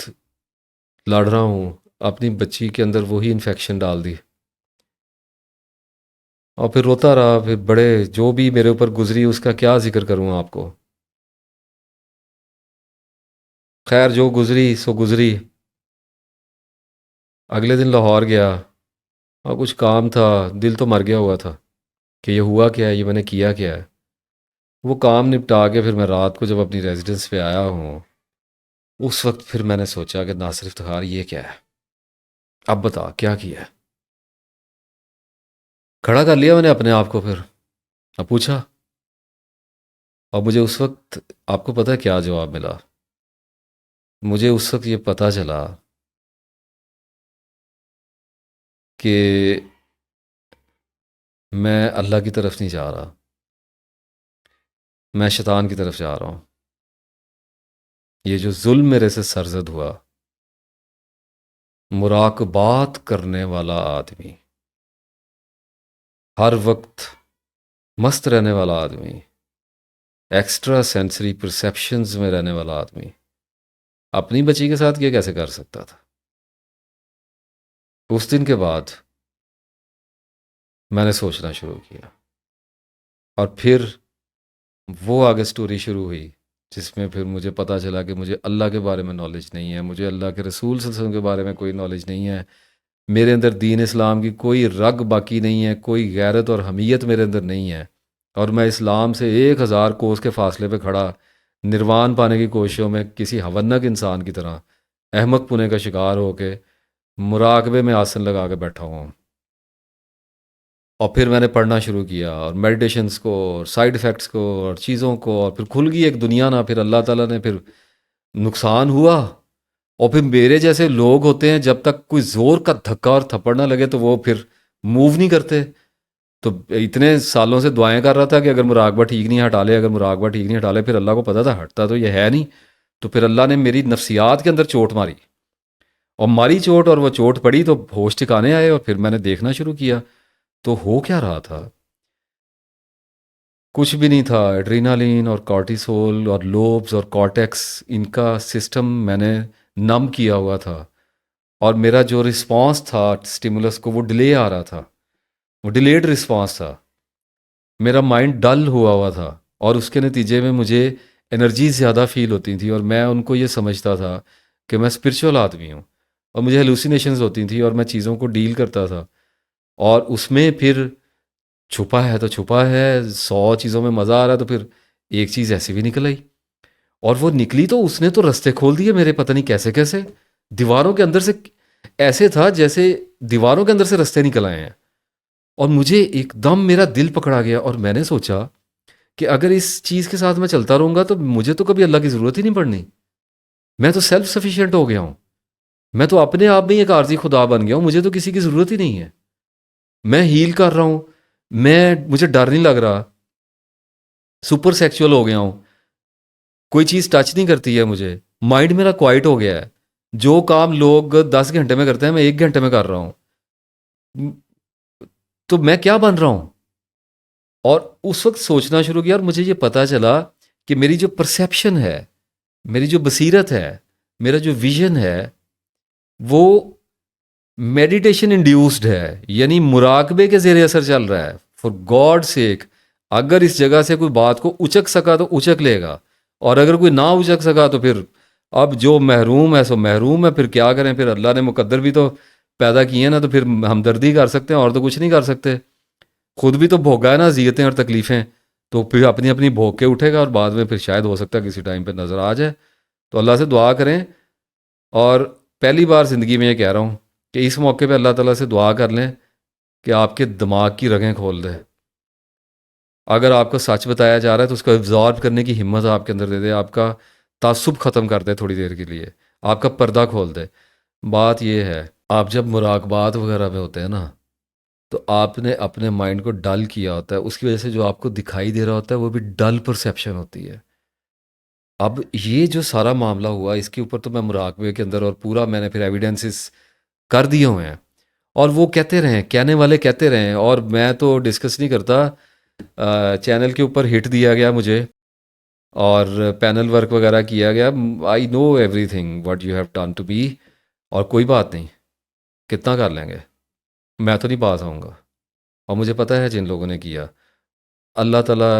लड़ रहा हूँ, अपनी बच्ची के अंदर वही इन्फेक्शन डाल दी। और फिर रोता रहा। फिर बड़े जो भी मेरे ऊपर गुजरी उसका क्या जिक्र करूँ आपको। खैर जो गुजरी सो गुजरी। अगले दिन लाहौर गया और कुछ काम था, दिल तो मर गया हुआ था कि ये हुआ क्या है, ये मैंने किया क्या है। वो काम निपटा के फिर मैं रात को जब अपनी रेजिडेंस पे आया हूँ, उस वक्त फिर मैंने सोचा कि नासिर इफ्तिखार ये क्या है, अब बता क्या किया है। खड़ा कर लिया मैंने अपने आप को, फिर अब पूछा, और मुझे उस वक्त, आपको पता है क्या जवाब मिला? मुझे उस वक्त ये पता चला कि मैं अल्लाह की तरफ नहीं जा रहा, मैं शैतान की तरफ जा रहा हूँ। ये जो जुल्म मेरे से सरजद हुआ, मुराकबात करने वाला आदमी, हर वक्त मस्त रहने वाला आदमी, एक्स्ट्रा सेंसरी परसेप्शंस में रहने वाला आदमी अपनी बच्ची के साथ ये कैसे कर सकता था? उस दिन के बाद मैंने सोचना शुरू किया, और फिर वो आगे स्टोरी शुरू हुई, जिसमें फिर मुझे पता चला कि मुझे अल्लाह के बारे में नॉलेज नहीं है, मुझे अल्लाह के रसूल सल्लल्लाहु अलैहि वसल्लम के बारे में कोई नॉलेज नहीं है, मेरे अंदर दीन इस्लाम की कोई रग बाकी नहीं है, कोई गैरत और हमीयत मेरे अंदर नहीं है, और मैं इस्लाम से 1000 कोस के फासले पे खड़ा निर्वाण पाने की कोशिशों में किसी हवन्नक इंसान की तरह अहमक पुने का शिकार होके मुराकबे में आसन लगा के बैठा हुआ हूँ। और फिर मैंने पढ़ना शुरू किया, और मेडिटेशंस को और साइड इफ़ेक्ट्स को और चीज़ों को, और फिर खुल गई एक दुनिया ना, फिर अल्लाह ताला ने फिर नुकसान हुआ। और फिर मेरे जैसे लोग होते हैं, जब तक कोई ज़ोर का धक्का और थप्पड़ ना लगे तो वो फिर मूव नहीं करते। तो इतने सालों से दुआएं कर रहा था कि अगर मुराकबा ठीक नहीं हटा ले, अगर मुराकबा ठीक नहीं हटा ले, फिर अल्लाह को पता था हटता तो ये है नहीं। तो फिर अल्लाह ने मेरी नफ्सियात के अंदर चोट मारी, और मारी चोट, और वो चोट पड़ी तो होश ठिकाने आए, और फिर मैंने देखना शुरू किया। तो हो क्या रहा था? कुछ भी नहीं था। एड्रेनालिन और कॉर्टिसोल और लोब्स और कॉर्टेक्स, इनका सिस्टम मैंने नम किया हुआ था, और मेरा जो रिस्पांस था स्टिमुलस को, वो डिले आ रहा था, वो डिलेड रिस्पांस था। मेरा माइंड डल हुआ हुआ था, और उसके नतीजे में मुझे एनर्जी ज़्यादा फील होती थी, और मैं उनको ये समझता था कि मैं स्पिरिचुअल आदमी हूँ, और मुझे हेलुसिनेशंस होती थी, और मैं चीज़ों को डील करता था। और उसमें फिर छुपा है तो छुपा है, 100 चीज़ों में मज़ा आ रहा है, तो फिर एक चीज़ ऐसी भी निकल आई। और वो निकली तो उसने तो रास्ते खोल दिए मेरे, पता नहीं कैसे कैसे, दीवारों के अंदर से। ऐसे था जैसे दीवारों के अंदर से रास्ते निकल आए हैं। और मुझे एकदम मेरा दिल पकड़ा गया, और मैंने सोचा कि अगर इस चीज़ के साथ मैं चलता रहूँगा तो मुझे तो कभी अल्लाह की ज़रूरत ही नहीं पड़नी। मैं तो सेल्फ सफिशिएंट हो गया हूँ, मैं तो अपने आप में ही एक आर्जी खुदा बन गया हूँ, मुझे तो किसी की ज़रूरत ही नहीं है। मैं हील कर रहा हूँ, मुझे डर नहीं लग रहा, सुपर सेक्सुअल हो गया हूँ, कोई चीज़ टच नहीं करती है मुझे, माइंड मेरा क्वाइट हो गया है। जो काम लोग 10 घंटे में करते हैं, मैं 1 घंटे में कर रहा हूँ। तो मैं क्या बन रहा हूँ? और उस वक्त सोचना शुरू किया, और मुझे ये पता चला कि मेरी जो परसेप्शन है, मेरी जो बसीरत है, मेरा जो विजन है, वो मेडिटेशन इंड्यूस्ड है, यानी मुराकबे के ज़ेरे असर चल रहा है। फॉर गॉड सेक, अगर इस जगह से कोई बात को उचक सका तो उचक लेगा, और अगर कोई ना उचक सका तो फिर अब जो महरूम है सो महरूम है, फिर क्या करें? फिर अल्लाह ने मुकद्दर भी तो पैदा किए ना, तो फिर हमदर्दी कर सकते हैं, और तो कुछ नहीं कर सकते। खुद भी तो भोगा है ना अजियतें और तकलीफ़ें, तो फिर अपनी अपनी भोग के उठेगा, और बाद में फिर शायद हो सकता है किसी टाइम पे नज़र आ जाए। तो अल्लाह से दुआ करें, और पहली बार ज़िंदगी में ये कह रहा हूँ कि इस मौके पे अल्लाह ताला से दुआ कर लें कि आपके दिमाग की रगें खोल दे। अगर आपको सच बताया जा रहा है तो उसको एब्जॉर्ब करने की हिम्मत आपके अंदर दे दे, आपका तासुब ख़त्म कर दे थोड़ी देर के लिए, आपका पर्दा खोल दे। बात ये है, आप जब मुराकबात वगैरह में होते हैं ना, तो आपने अपने माइंड को डल किया होता है, उसकी वजह से जो आपको दिखाई दे रहा होता है वो भी डल परसेप्शन होती है। अब ये जो सारा मामला हुआ, इसके ऊपर तो मैं मुराकबे के अंदर, और पूरा मैंने फिर एविडेंसेस कर दिए हुए हैं, और वो कहते रहें, कहने वाले कहते रहें, और मैं तो डिस्कस नहीं करता। चैनल के ऊपर हिट दिया गया मुझे, और पैनल वर्क वगैरह किया गया। I know everything what you have done to be, और कोई बात नहीं, कितना कर लेंगे, मैं तो नहीं पास आऊँगा। और मुझे पता है जिन लोगों ने किया, अल्लाह ताला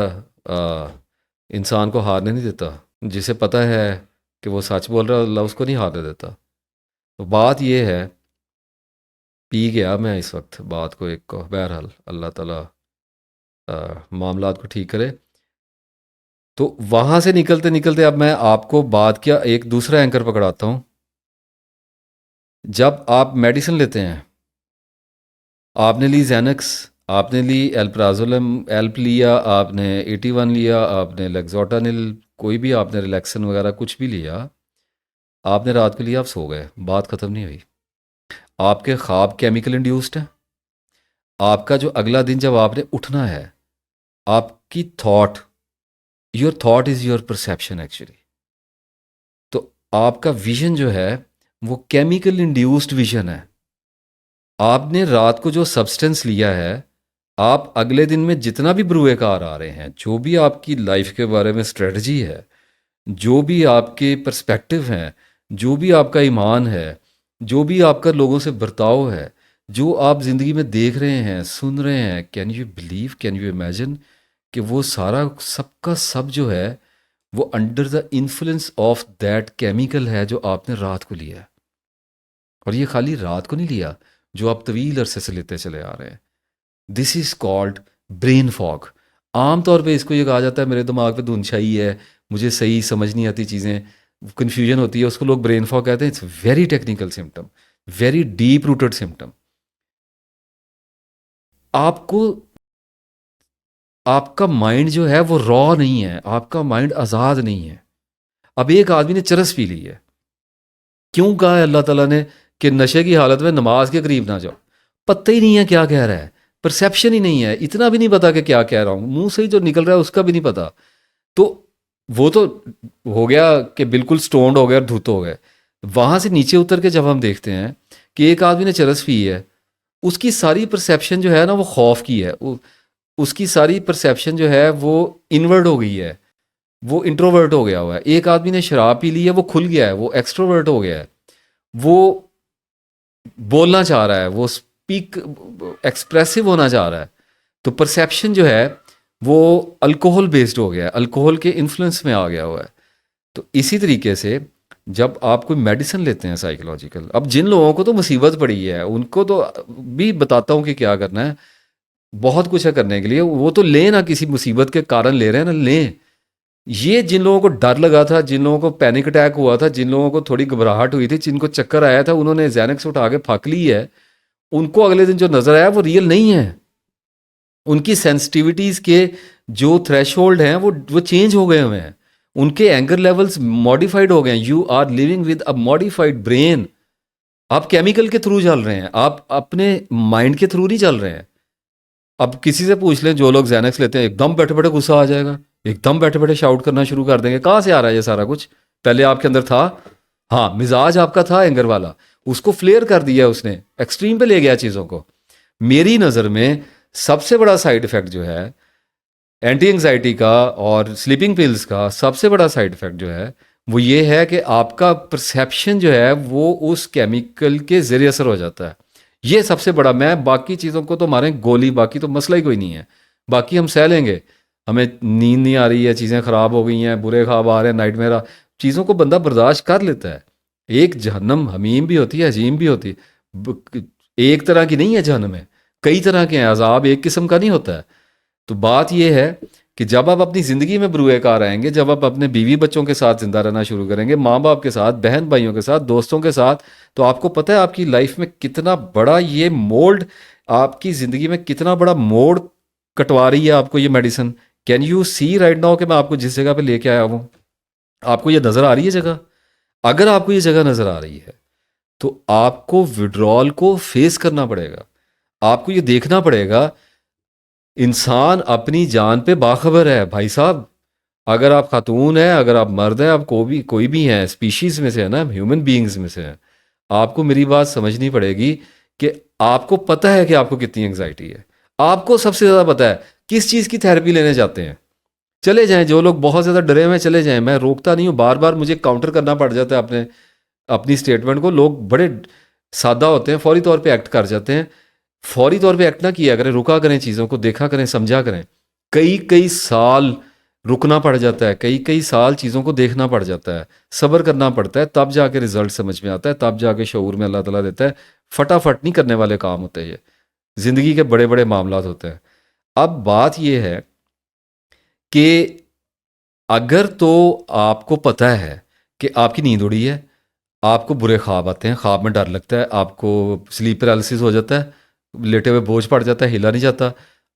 इंसान को हारने नहीं देता। जिसे पता है कि वो सच बोल रहा है, अल्लाह उसको नहीं हारने देता। तो बात ये है पी गया मैं इस वक्त बात को एक को, बहरहाल अल्लाह ताला मामलात को ठीक करे। तो वहाँ से निकलते निकलते अब मैं आपको बात क्या एक दूसरा एंकर पकड़ाता हूँ। जब आप मेडिसिन लेते हैं, आपने ली जैनक्स, आपने ली एल्प्राजोलम एल्प लिया, आपने 81 लिया, आपने लेक्सोटानिल, कोई भी आपने रिलैक्सन वगैरह कुछ भी लिया, आपने रात को लिया, आप सो गए, बात ख़त्म नहीं हुई। आपके ख्वाब केमिकल इंड्यूस्ड है। आपका जो अगला दिन जब आपने उठना है, आपकी thought, your thought is your perception actually. तो आपका विजन जो है वो केमिकल इंड्यूस्ड विजन है। आपने रात को जो सब्सटेंस लिया है, आप अगले दिन में जितना भी ब्रुएकार आ रहे हैं, जो भी आपकी लाइफ के बारे में स्ट्रेटजी है, जो भी आपके पर्सपेक्टिव हैं, जो भी आपका ईमान है, जो भी आपका लोगों से बर्ताव है, जो आप ज़िंदगी में देख रहे हैं, सुन रहे हैं, can you believe, can you imagine कि वो सारा सबका सब जो है वो under the influence of that chemical है जो आपने रात को लिया है। और ये खाली रात को नहीं लिया, जो आप तवील अरसे से लेते चले आ रहे हैं। This is called brain fog. आम तौर पे इसको ये कहा जाता है मेरे दिमाग पे धुंध छाई है, मुझे सही समझ नहीं आती चीज़ें, कन्फ्यूजन होती है, उसको लोग ब्रेन फॉग कहते हैं। It's very technical symptom, very deep rooted symptom. आपको, आपका माइंड जो है वो रॉ नहीं है, आपका माइंड आज़ाद नहीं है। अब एक आदमी ने चरस पी ली है, क्यों कहा है अल्लाह ताला ने कि नशे की हालत में नमाज के करीब ना जाओ? पता ही नहीं है क्या कह रहा है, परसेप्शन ही नहीं है, इतना भी नहीं पता कि क्या कह रहा हूँ, मुंह से ही जो निकल रहा है उसका भी नहीं पता। तो वो तो हो गया कि बिल्कुल स्टोन्ड हो गया और धुत हो गए। वहाँ से नीचे उतर के जब हम देखते हैं कि एक आदमी ने चरस पी है, उसकी सारी परसेप्शन जो है ना वो खौफ की है, उसकी सारी परसेप्शन जो है वो इनवर्ड हो गई है, वो इंट्रोवर्ट हो गया हुआ है। एक आदमी ने शराब पी ली है, वो खुल गया है, वो एक्सट्रोवर्ट हो गया है, वो बोलना चाह रहा है, वो स्पीक, एक्सप्रेसिव होना चाह रहा है। तो परसेप्शन जो है वो अल्कोहल बेस्ड हो गया है, अल्कोहल के इन्फ्लुएंस में आ गया हुआ है। तो इसी तरीके से जब आप कोई मेडिसिन लेते हैं साइकोलॉजिकल, अब जिन लोगों को तो मुसीबत पड़ी है उनको तो भी बताता हूँ कि क्या करना है, बहुत कुछ है करने के लिए, वो तो लें ना, किसी मुसीबत के कारण ले रहे हैं ना, लें। ये जिन लोगों को डर लगा था, जिन लोगों को पैनिक अटैक हुआ था, जिन लोगों को थोड़ी घबराहट हुई थी, जिनको चक्कर आया था, उन्होंने जैनक्स उठा के फाक ली है, उनको अगले दिन जो नजर आया वो रियल नहीं है। उनकी सेंसिटिविटीज़ के जो थ्रेशोल्ड हैं वो चेंज हो गए हुए हैं, उनके एंगर लेवल्स मॉडिफाइड हो गए हैं। You are living with a modified brain. आप केमिकल के थ्रू चल रहे हैं, आप अपने माइंड के थ्रू नहीं चल रहे हैं। अब किसी से पूछ लें, जो लोग जैनक्स लेते हैं, एकदम बैठे बैठे गुस्सा आ जाएगा, एकदम बैठे बैठे शाउट करना शुरू कर देंगे। कहाँ से आ रहा है ये सारा कुछ? पहले आपके अंदर था, हाँ मिजाज आपका था एंगर वाला, उसको फ्लेयर कर दिया उसने, एक्सट्रीम पे ले गया चीज़ों को। मेरी नज़र में सबसे बड़ा साइड इफेक्ट जो है एंटी एंग्जाइटी का और स्लीपिंग पिल्स का, सबसे बड़ा साइड इफेक्ट जो है वो ये है कि आपका परसेप्शन जो है वो उस केमिकल के ज़रिए असर हो जाता है। ये सबसे बड़ा, मैं बाकी चीज़ों को तो मारें गोली, बाकी तो मसला ही कोई नहीं है, बाकी हम सह लेंगे। हमें नींद नहीं आ रही है, चीज़ें ख़राब हो गई हैं, बुरे ख्वाब आ रहे हैं, नाइटमेयर, चीज़ों को बंदा बर्दाश्त कर लेता है। एक जहन्नम हमीम भी होती है, अजीम भी होती है। एक तरह की नहीं है जहन्नम है, कई तरह के हैं। अजाब एक किस्म का नहीं होता है। तो बात यह है कि जब आप अपनी ज़िंदगी में बुरुएकार आएंगे, जब आप अपने बीवी बच्चों के साथ ज़िंदा रहना शुरू करेंगे, माँ बाप के साथ, बहन भाइयों के साथ, दोस्तों के साथ, तो आपको पता है आपकी लाइफ में कितना बड़ा ये मोल्ड, आपकी ज़िंदगी में कितना बड़ा मोड़ कटवा रही है आपको ये medicine. Can you see right now कि मैं आपको जिस जगह पे लेके आया हूँ, आपको ये नज़र आ रही है जगह? अगर आपको ये जगह नज़र आ रही है तो आपको विड्रॉल को फेस करना पड़ेगा। आपको ये देखना पड़ेगा, इंसान अपनी जान पे बाखबर है भाई साहब। अगर आप खातून हैं, अगर आप मर्द हैं, आप कोई भी हैं, स्पीशीज़ में से है ना, ह्यूमन बीइंग्स में से हैं, आपको मेरी बात समझनी पड़ेगी कि आपको पता है कि आपको कितनी एंग्जाइटी है। आपको सबसे ज़्यादा पता है किस चीज़ की थेरेपी लेने जाते हैं। चले जाएं, जो लोग बहुत ज़्यादा डरे हुए हैं चले जाएं, मैं रोकता नहीं हूँ, बार बार मुझे काउंटर करना पड़ जाता है अपनी स्टेटमेंट को। लोग बड़े सादा होते हैं, फौरी तौर पे एक्ट कर जाते हैं। फौरी तौर पे एक्ट ना किया करें, रुका करें, चीज़ों को देखा करें, समझा करें। कई कई साल रुकना पड़ जाता है, कई कई साल चीज़ों को देखना पड़ जाता है, सब्र करना पड़ता है, तब जाके रिजल्ट समझ में आता है, तब जाके शऊर में अल्लाह ताला देता है। फटाफट नहीं करने वाले काम होते ये, ज़िंदगी के बड़े बड़े मामलात होते हैं। अब बात ये है कि अगर तो आपको पता है कि आपकी नींद उड़ी है, आपको बुरे ख्वाब आते हैं, ख्वाब में डर लगता है, आपको स्लीप पैरालिसिस हो जाता है, लेटे हुए बोझ पड़ जाता है, हिला नहीं जाता,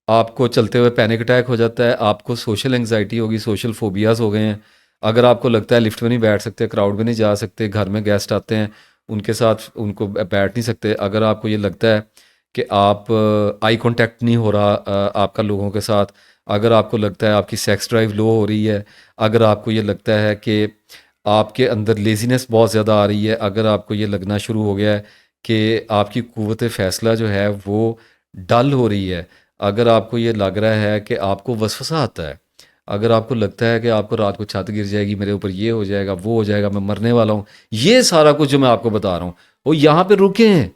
आपको चलते हुए पैनिक अटैक हो जाता है, आपको सोशल एंग्जाइटी होगी, सोशल फोबियाज हो गए हैं। अगर आपको लगता है लिफ्ट में नहीं बैठ सकते, क्राउड में नहीं जा सकते, घर में गेस्ट आते हैं उनके साथ उनको बैठ नहीं सकते, अगर आपको ये लगता है कि आप आई कांटेक्ट नहीं हो रहा आपका लोगों के साथ, अगर आपको लगता है आपकी सेक्स ड्राइव लो हो रही है, अगर आपको ये लगता है कि आपके अंदर लेज़ीनेस बहुत ज़्यादा आ रही है, अगर आपको ये लगना शुरू हो गया है कि आपकी क़ुव्वत फ़ैसला जो है वो डल हो रही है, अगर आपको ये लग रहा है कि आपको वसवसा आता है, अगर आपको लगता है कि आपको रात को छत गिर जाएगी, मेरे ऊपर ये हो जाएगा, वो हो जाएगा, मैं मरने वाला हूँ, ये सारा कुछ जो मैं आपको बता रहा हूँ, वो यहाँ पे रुकें।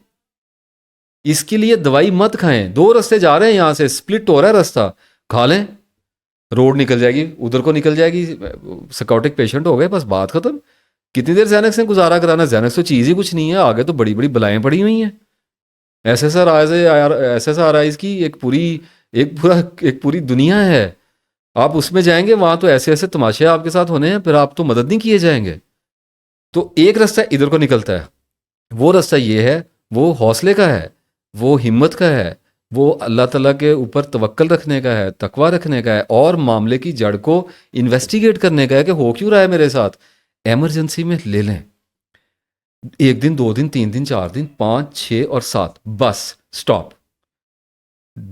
इसके लिए दवाई मत खाएं। 2 रास्ते जा रहे हैं, यहाँ से स्प्लिट हो रहा है रास्ता, खा लें, रोड निकल जाएगी, उधर को निकल जाएगी, साइकोटिक पेशेंट हो गए, बस बात खत्म। कितनी देर ज़ैनक्स से गुजारा कराना, ज़ैनक्स तो चीज़ ही कुछ नहीं है, आगे तो बड़ी बड़ी बलाएं पड़ी हुई हैं। एसएसआरआईज की एक पूरी दुनिया है, आप उसमें जाएंगे, वहां तो ऐसे ऐसे तमाशे आपके साथ होने हैं, फिर आप तो मदद नहीं किए जाएंगे। तो एक रास्ता इधर को निकलता है, वो रास्ता ये है, वो हौसले का है, वो हिम्मत का है, वो अल्लाह ताला के ऊपर तवक्कल रखने का है, तकवा रखने का है, और मामले की जड़ को इन्वेस्टिगेट करने का है कि हो क्यों रहा है मेरे साथ। एमरजेंसी में ले लें, 1 दिन, 2 दिन, 3 दिन, 4 दिन, 5, 6 और 7, bus stop.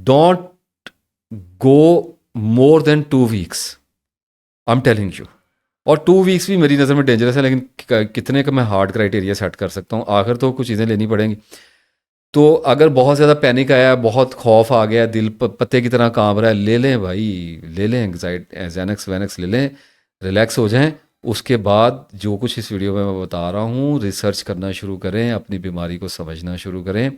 Don't go more than 2 weeks, I am telling you. और 2 वीक्स भी मेरी नज़र में डेंजरस है, लेकिन कितने का मैं हार्ड क्राइटेरिया सेट कर सकता हूँ, आखिर तो कुछ चीज़ें लेनी पड़ेंगी। तो अगर बहुत ज़्यादा पैनिक आया, बहुत खौफ आ गया, दिल पत्ते की तरह कांप रहा है, ले लें भाई, ले लें ज़ैनक्स वैनक्स ले लें, रिलैक्स हो जाएं। उसके बाद जो कुछ इस वीडियो में मैं बता रहा हूँ, रिसर्च करना शुरू करें, अपनी बीमारी को समझना शुरू करें,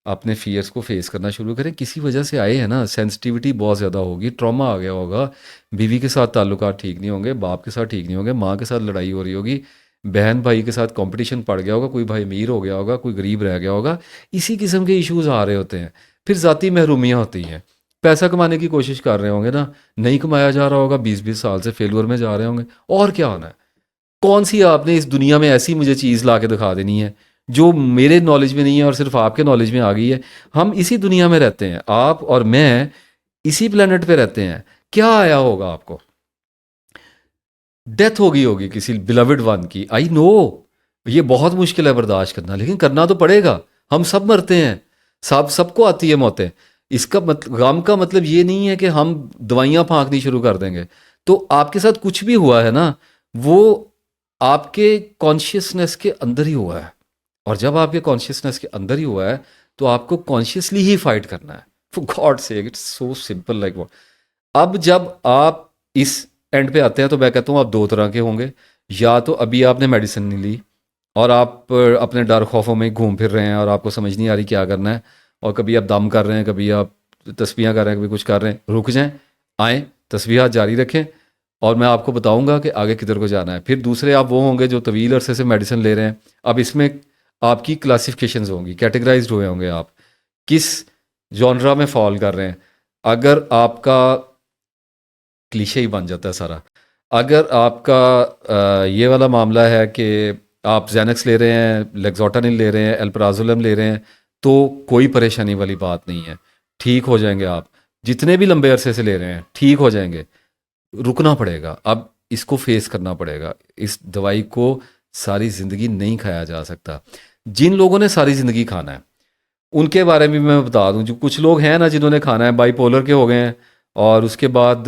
अपने फियर्स को फेस करना शुरू करें। किसी वजह से आए हैं ना, सेंसिटिविटी बहुत ज़्यादा होगी, ट्रॉमा आ गया होगा, बीवी के साथ ताल्लुकात ठीक नहीं होंगे, बाप के साथ ठीक नहीं होंगे, माँ के साथ लड़ाई हो रही होगी, बहन भाई के साथ कंपटीशन पड़ गया होगा, कोई भाई अमीर हो गया होगा, कोई गरीब रह गया होगा, इसी किस्म के इश्यूज आ रहे होते हैं। फिर ज़ाती महरूमियाँ होती हैं, पैसा कमाने की कोशिश कर रहे होंगे ना, नहीं कमाया जा रहा होगा, 20-20 साल से फेलुअर में जा रहे होंगे, और क्या होना है। कौन सी आपने इस दुनिया में ऐसी मुझे चीज़ ला के दिखा देनी है जो मेरे नॉलेज में नहीं है और सिर्फ आपके नॉलेज में आ गई है। हम इसी दुनिया में रहते हैं, आप और मैं इसी प्लेनेट पे रहते हैं। क्या आया होगा आपको, डेथ हो गई होगी किसी बिलवड वन की, आई नो ये बहुत मुश्किल है बर्दाश्त करना, लेकिन करना तो पड़ेगा। हम सब मरते हैं, सबको आती है मौतें। इसका मतलब, गम का मतलब ये नहीं है कि हम दवाइयाँ फाँकनी शुरू कर देंगे। तो आपके साथ कुछ भी हुआ है ना, वो आपके कॉन्शियसनेस के अंदर ही हुआ है, और जब आपके कॉन्शियसनेस के अंदर ही हुआ है तो आपको कॉन्शियसली ही फाइट करना है। For God sake, it's so simple like what. अब जब आप इस एंड पे आते हैं तो मैं कहता हूँ आप 2 तरह के होंगे। या तो अभी आपने मेडिसिन नहीं ली और आप अपने डर खौफों में घूम फिर रहे हैं और आपको समझ नहीं आ रही क्या करना है, और कभी आप दम कर रहे हैं, कभी आप तस्बीहां कर रहे हैं, कभी कुछ कर रहे हैं। रुक जाएं, आएँ, तस्बीहात जारी रखें, और मैं आपको बताऊंगा कि आगे किधर को जाना है। फिर दूसरे आप वो होंगे जो तवील अरसे से मेडिसिन ले रहे हैं। अब इसमें आपकी क्लासिफिकेशंस होंगी, कैटेगराइज्ड हुए होंगे आप किस जॉनरा में फॉल कर रहे हैं। अगर आपका क्लीशे ही बन जाता है सारा, अगर आपका ये वाला मामला है कि आप जैनक्स ले रहे हैं, लेक्सोटानिल ले रहे हैं, एल्प्राजोलम ले रहे हैं, तो कोई परेशानी वाली बात नहीं है, ठीक हो जाएंगे आप। जितने भी लंबे अरसे से ले रहे हैं ठीक हो जाएंगे। रुकना पड़ेगा, अब इसको फेस करना पड़ेगा। इस दवाई को सारी ज़िंदगी नहीं खाया जा सकता। जिन लोगों ने सारी ज़िंदगी खाना है उनके बारे में मैं बता दूं, जो कुछ लोग हैं ना जिन्होंने खाना है, बाइपोलर के हो गए हैं, और उसके बाद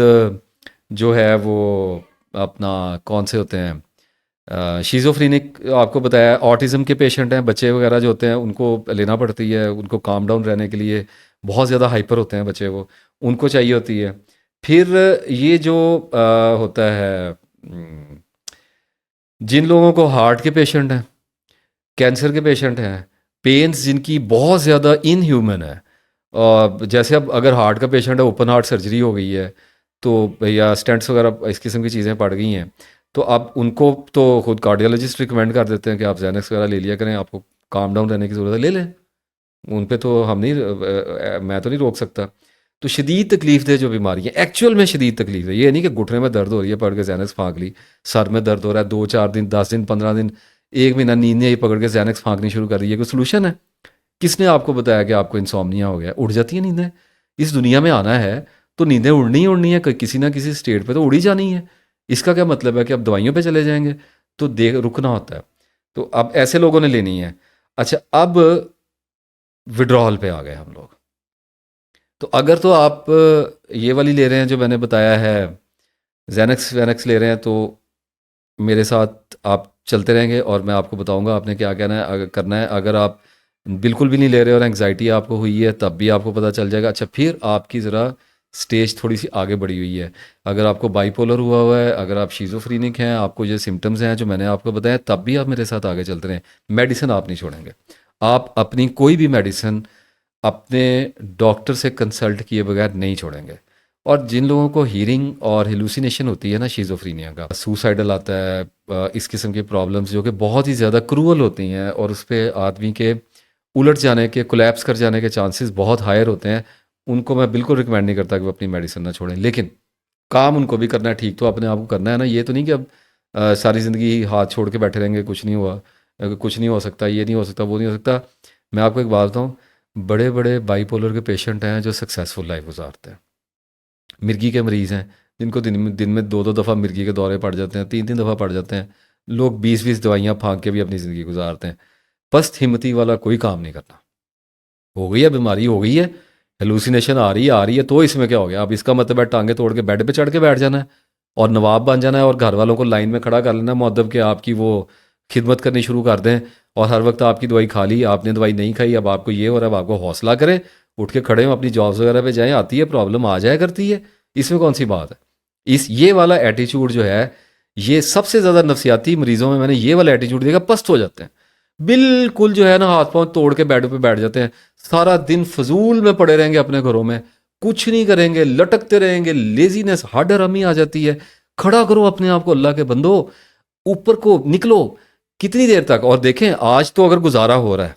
जो है वो अपना कौन से होते हैं, शिज़ोफ्रेनिक, आपको बताया, ऑटिज़म के पेशेंट हैं, बच्चे वगैरह जो होते हैं उनको लेना पड़ती है, उनको काम डाउन रहने के लिए। बहुत ज़्यादा हाइपर होते हैं बच्चे, वो उनको चाहिए होती है। फिर ये जो होता है, जिन लोगों को हार्ट के पेशेंट हैं, कैंसर के पेशेंट हैं, पेन्स जिनकी बहुत ज़्यादा इनह्यूमन है, और जैसे अब अगर हार्ट का पेशेंट है, ओपन हार्ट सर्जरी हो गई है, तो या स्टेंट्स वगैरह इस किस्म की चीज़ें पड़ गई हैं, तो अब उनको तो खुद कार्डियोलॉजिस्ट रिकमेंड कर देते हैं कि आप ज़ैनक्स वगैरह ले लिया करें, आपको काम डाउन रहने की ज़रूरत है, ले लें। उन पे तो हम नहीं मैं तो नहीं रोक सकता। तो शदीद तकलीफ दे जो बीमारी है, एक्चुअल में शदीद तकलीफ है, ये नहीं कि घुटने में दर्द हो रही है पकड़ के जैनक्स फाँक ली, सर में दर्द हो रहा है 2-4 दिन, 10 दिन, 15 दिन, 1 महीना नींद नहीं आई, पकड़ के जैनक्स फाँकनी शुरू कर रही है, कोई सोल्यूशन है? किसने आपको बताया कि आपको इंसोम्निया हो गया? उड़ जाती है नींदें। इस दुनिया में आना है तो नींदें उड़नी ही उड़नी है, किसी ना किसी स्टेट पे तो उड़ी जानी है। इसका क्या मतलब है कि अब दवाइयों पे चले जाएंगे? तो देख रुकना होता है। तो अब ऐसे लोगों ने लेनी है। अच्छा, अब विड्रॉल पे आ गए हम लोग। तो अगर तो आप ये वाली ले रहे हैं जो मैंने बताया है, जैनक्स वैनक्स ले रहे हैं, तो मेरे साथ आप चलते रहेंगे और मैं आपको बताऊंगा आपने क्या कहना है, अगर करना है। अगर आप बिल्कुल भी नहीं ले रहे और एंग्जाइटी आपको हुई है, तब भी आपको पता चल जाएगा। अच्छा, फिर आपकी ज़रा स्टेज थोड़ी सी आगे बढ़ी हुई है। अगर आपको बाइपोलर हुआ हुआ है, अगर आप शिज़ोफ्रेनिक हैं, आपको ये सिम्टम्स हैं जो मैंने आपको बताया, तब भी आप मेरे साथ आगे चलते रहें। मेडिसिन आप नहीं छोड़ेंगे। आप अपनी कोई भी मेडिसिन अपने डॉक्टर से कंसल्ट किए बगैर नहीं छोड़ेंगे। और जिन लोगों को हीरिंग और हेलुसिनेशन होती है ना, शिज़ोफ्रेनिया का, सुसाइडल आता है, इस किस्म की प्रॉब्लम्स जो कि बहुत ही ज़्यादा क्रूअल होती हैं और उस पर आदमी के उलट जाने के, कोलैप्स कर जाने के चांसेस बहुत हायर होते हैं, उनको मैं बिल्कुल रिकमेंड नहीं करता कि वो अपनी मेडिसिन ना छोड़ें। लेकिन काम उनको भी करना है, ठीक तो अपने आप को करना है ना। ये तो नहीं कि अब सारी ज़िंदगी हाथ छोड़ के बैठे रहेंगे, कुछ नहीं हुआ, कुछ नहीं हो सकता, ये नहीं हो सकता, वो नहीं हो सकता। मैं आपको एक बात बताऊँ, बड़े बड़े बाईपोलर के पेशेंट हैं जो सक्सेसफुल लाइफ गुजारते हैं। मिर्गी के मरीज़ हैं जिनको दिन में 2-2 दफ़ा मिर्गी के दौरे पड़ जाते हैं, 3-3 दफ़ा पड़ जाते हैं। लोग 20-20 दवाइयाँ फाँक के भी अपनी ज़िंदगी गुजारते हैं। पस्त हिम्मती वाला कोई काम नहीं करना। हो गई है बीमारी, हो गई है, हेलुसिनेशन आ रही है तो इसमें क्या हो गया? अब इसका मतलब है टांगे तोड़ के बेड पे चढ़ के बैठ जाना है और नवाब बन जाना है और घर वालों को लाइन में खड़ा कर लेना है मुअद्दब के आपकी वो खिदमत करनी शुरू कर दें, और हर वक्त आपकी दवाई खा ली, आपने दवाई नहीं खाई, अब आपको ये हो रहा है, अब आपको हौसला करें, उठ के खड़े हों, अपनी जॉब्स वगैरह पे जाएं। आती है प्रॉब्लम, आ जाया करती है, इसमें कौन सी बात है? इस ये वाला एटीट्यूड जो है, ये सबसे ज़्यादा नफसियाती मरीज़ों में मैंने ये वाला एटीट्यूड देखा, पस्त हो जाते हैं बिल्कुल, जो है ना, हाथ पांव तोड़ के बेड पे बैठ जाते हैं, सारा दिन फजूल में पड़े रहेंगे अपने घरों में, कुछ नहीं करेंगे, लटकते रहेंगे, लेजीनेस, हडरमी आ जाती है। खड़ा करो अपने आप को, अल्लाह के बंदो, ऊपर को निकलो। कितनी देर तक? और देखें, आज तो अगर गुजारा हो रहा है,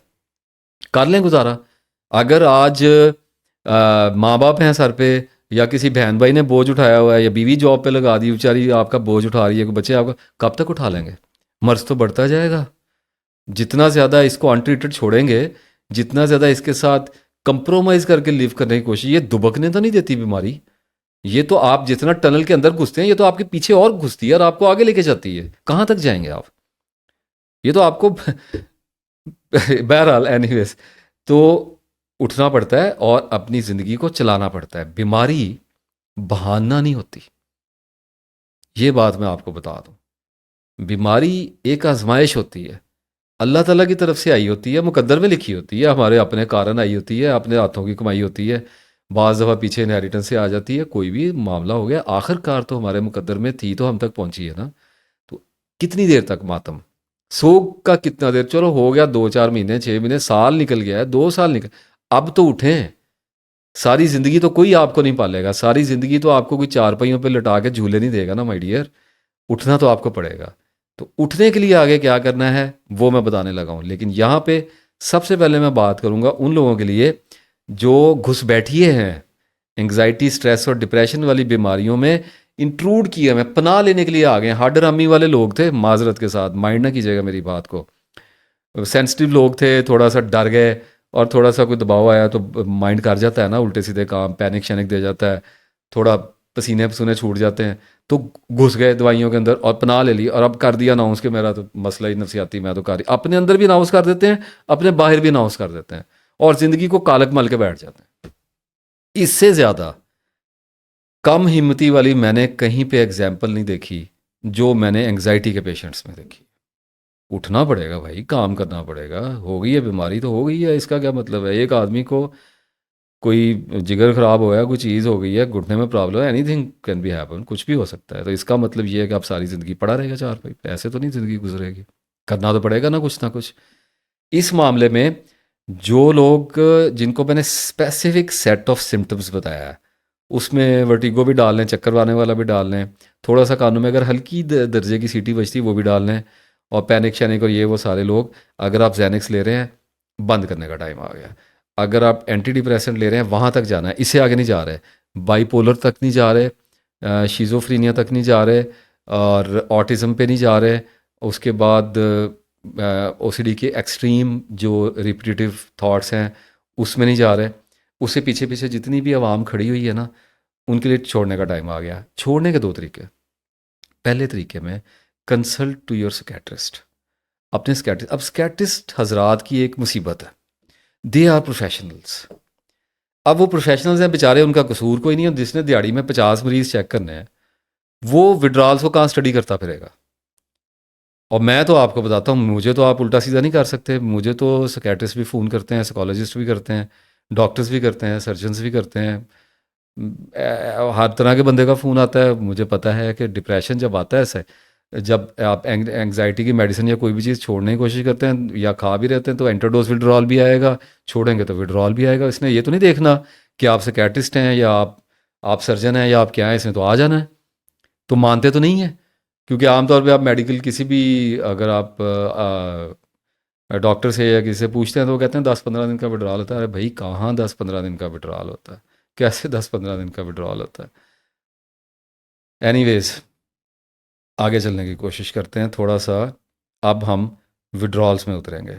कर लें गुजारा। अगर आज माँ बाप हैं सर पे, या किसी बहन भाई ने बोझ उठाया हुआ है, या बीवी जॉब पे लगा दी बेचारी आपका बोझ उठा रही है, कोई बच्चे आपका, कब तक उठा लेंगे? मर्ज तो बढ़ता जाएगा। जितना ज़्यादा इसको अनट्रीटेड छोड़ेंगे, जितना ज़्यादा इसके साथ कंप्रोमाइज़ करके लिव करने की कोशिश, ये दुबकने तो नहीं देती बीमारी। ये तो आप जितना टनल के अंदर घुसते हैं, ये तो आपके पीछे और घुसती है और आपको आगे लेके जाती है। कहाँ तक जाएंगे आप? ये तो आपको बहरहाल एनीवेज, तो उठना पड़ता है और अपनी ज़िंदगी को चलाना पड़ता है। बीमारी बहाना नहीं होती, ये बात मैं आपको बता दूं। बीमारी एक आजमाइश होती है, अल्लाह ताला की तरफ से आई होती है, मुकद्दर में लिखी होती है, हमारे अपने कारण आई होती है, अपने हाथों की कमाई होती है। बाज़ दफ़ा पीछे इनहेरिटेंस से आ जाती है, कोई भी मामला हो गया, आखिरकार तो हमारे मुकद्दर में थी तो हम तक पहुंची है ना। तो कितनी देर तक मातम, सोग का कितना देर, चलो हो गया, 2-4 महीने, 6 महीने, साल निकल गया है, 2 साल निकल, अब तो उठें। सारी ज़िंदगी तो कोई आपको नहीं पालेगा, सारी ज़िंदगी तो आपको कोई चार पहियों पे लटा के झूले नहीं देगा ना माय डियर। उठना तो आपको पड़ेगा। तो उठने के लिए आगे क्या करना है वो मैं बताने लगा हूँ, लेकिन यहाँ पे सबसे पहले मैं बात करूँगा उन लोगों के लिए जो घुसपैठिए हैं, एंग्जाइटी, स्ट्रेस और डिप्रेशन वाली बीमारियों में इंट्रूड किए, मैं पनाह लेने के लिए आ गए। हाडरामी वाले लोग थे, माजरत के साथ, माइंड ना कीजिएगा मेरी बात को। सेंसिटिव लोग थे, थोड़ा सा डर गए और थोड़ा सा कोई दबाव आया तो माइंड कर जाता है ना उल्टे सीधे काम, पैनिक शैनिक दे जाता है, थोड़ा पसीने पसूने छूट जाते हैं, तो घुस गए दवाइयों के अंदर और पनाह ले ली, और अब कर दिया अनाउंस कि मेरा तो मसला ही नफसियाती, मैं तो कर रही, अपने अंदर भी अनाउंस कर देते हैं, अपने बाहर भी अनाउंस कर देते हैं, और ज़िंदगी को कालक मल के बैठ जाते हैं। इससे ज़्यादा कम हिम्मती वाली मैंने कहीं पे एग्जाम्पल नहीं देखी जो मैंने एंग्जाइटी के पेशेंट्स में देखी। उठना पड़ेगा भाई, काम करना पड़ेगा, हो गई है बीमारी तो हो गई है, इसका क्या मतलब है? एक आदमी को कोई जिगर ख़राब हो गया, कोई चीज़ हो गई है, घुटने में प्रॉब्लम है, एनीथिंग कैन बी हैपन, कुछ भी हो सकता है। तो इसका मतलब ये है कि आप सारी ज़िंदगी पड़ा रहेगा चार पाई पे, ऐसे तो नहीं ज़िंदगी गुजरेगी, करना तो पड़ेगा ना कुछ ना कुछ। इस मामले में जो लोग, जिनको मैंने स्पेसिफिक सेट ऑफ सिम्टम्स बताया है, उसमें वर्टिगो भी डाल लें, चक्कर आने वाला भी डाल लें, थोड़ा सा कानों में अगर हल्की दर्जे की सीटी बजती है वो भी डाल लें, और पैनिक शैनिक और ये वो सारे लोग, अगर आप जैनिक्स ले रहे हैं, बंद करने का टाइम आ गया। अगर आप एंटी डिप्रेसेंट ले रहे हैं, वहाँ तक जाना है, इससे आगे नहीं जा रहे, बाईपोलर तक नहीं जा रहे, शिज़ोफ्रीनिया तक नहीं जा रहे, और ऑटिज़म पे नहीं जा रहे, उसके बाद ओसीडी के एक्सट्रीम जो रिपीटिटिव थॉट्स हैं उसमें नहीं जा रहे, उससे पीछे पीछे जितनी भी आवाम खड़ी हुई है ना, उनके लिए छोड़ने का टाइम आ गया। छोड़ने के दो तरीके। पहले तरीके में, कंसल्ट टू योर स्कैट्रिस्ट। अपने स्कैट्रिस्ट, अब स्कैट्रिस्ट हजरात की एक मुसीबत है, दे आर प्रोफेशनल्स। अब वो प्रोफेशनल्स हैं बेचारे, उनका कसूर कोई नहीं है, जिसने दिहाड़ी में 50 मरीज चेक करने हैं, वो विड्रॉल्स को कहाँ स्टडी करता फिरेगा। और मैं तो आपको बताता हूँ, मुझे तो आप उल्टा सीधा नहीं कर सकते, मुझे तो सैकेट्रिस्ट भी फ़ोन करते हैं, साइकोलॉजिस्ट भी करते हैं, डॉक्टर्स भी करते हैं, सर्जन्स भी करते हैं, हर तरह के बंदे का फ़ोन आता है। मुझे पता है कि डिप्रेशन जब आता है ऐसे, जब आप एंग्जाइटी की मेडिसिन या कोई भी चीज़ छोड़ने की कोशिश करते हैं या खा भी रहते हैं, तो एंटाडोज विड्रॉल भी आएगा, छोड़ेंगे तो विड्रॉल भी आएगा। इसने ये तो नहीं देखना कि आप सैकेट्रिस्ट हैं या आप सर्जन हैं या आप क्या हैं, इसने तो आ जाना है। तो मानते तो नहीं है, क्योंकि आमतौर पे आप मेडिकल किसी भी, अगर आप डॉक्टर से या किसी से पूछते हैं तो वो कहते हैं 10-15 दिन का विड्रॉल होता है। अरे भाई, कहाँ 10-15 दिन का विड्रॉल होता है, कैसे 10-15 दिन का विड्रॉल होता है। एनीवेज, आगे चलने की कोशिश करते हैं थोड़ा सा। अब हम विड्रॉल्स में उतरेंगे।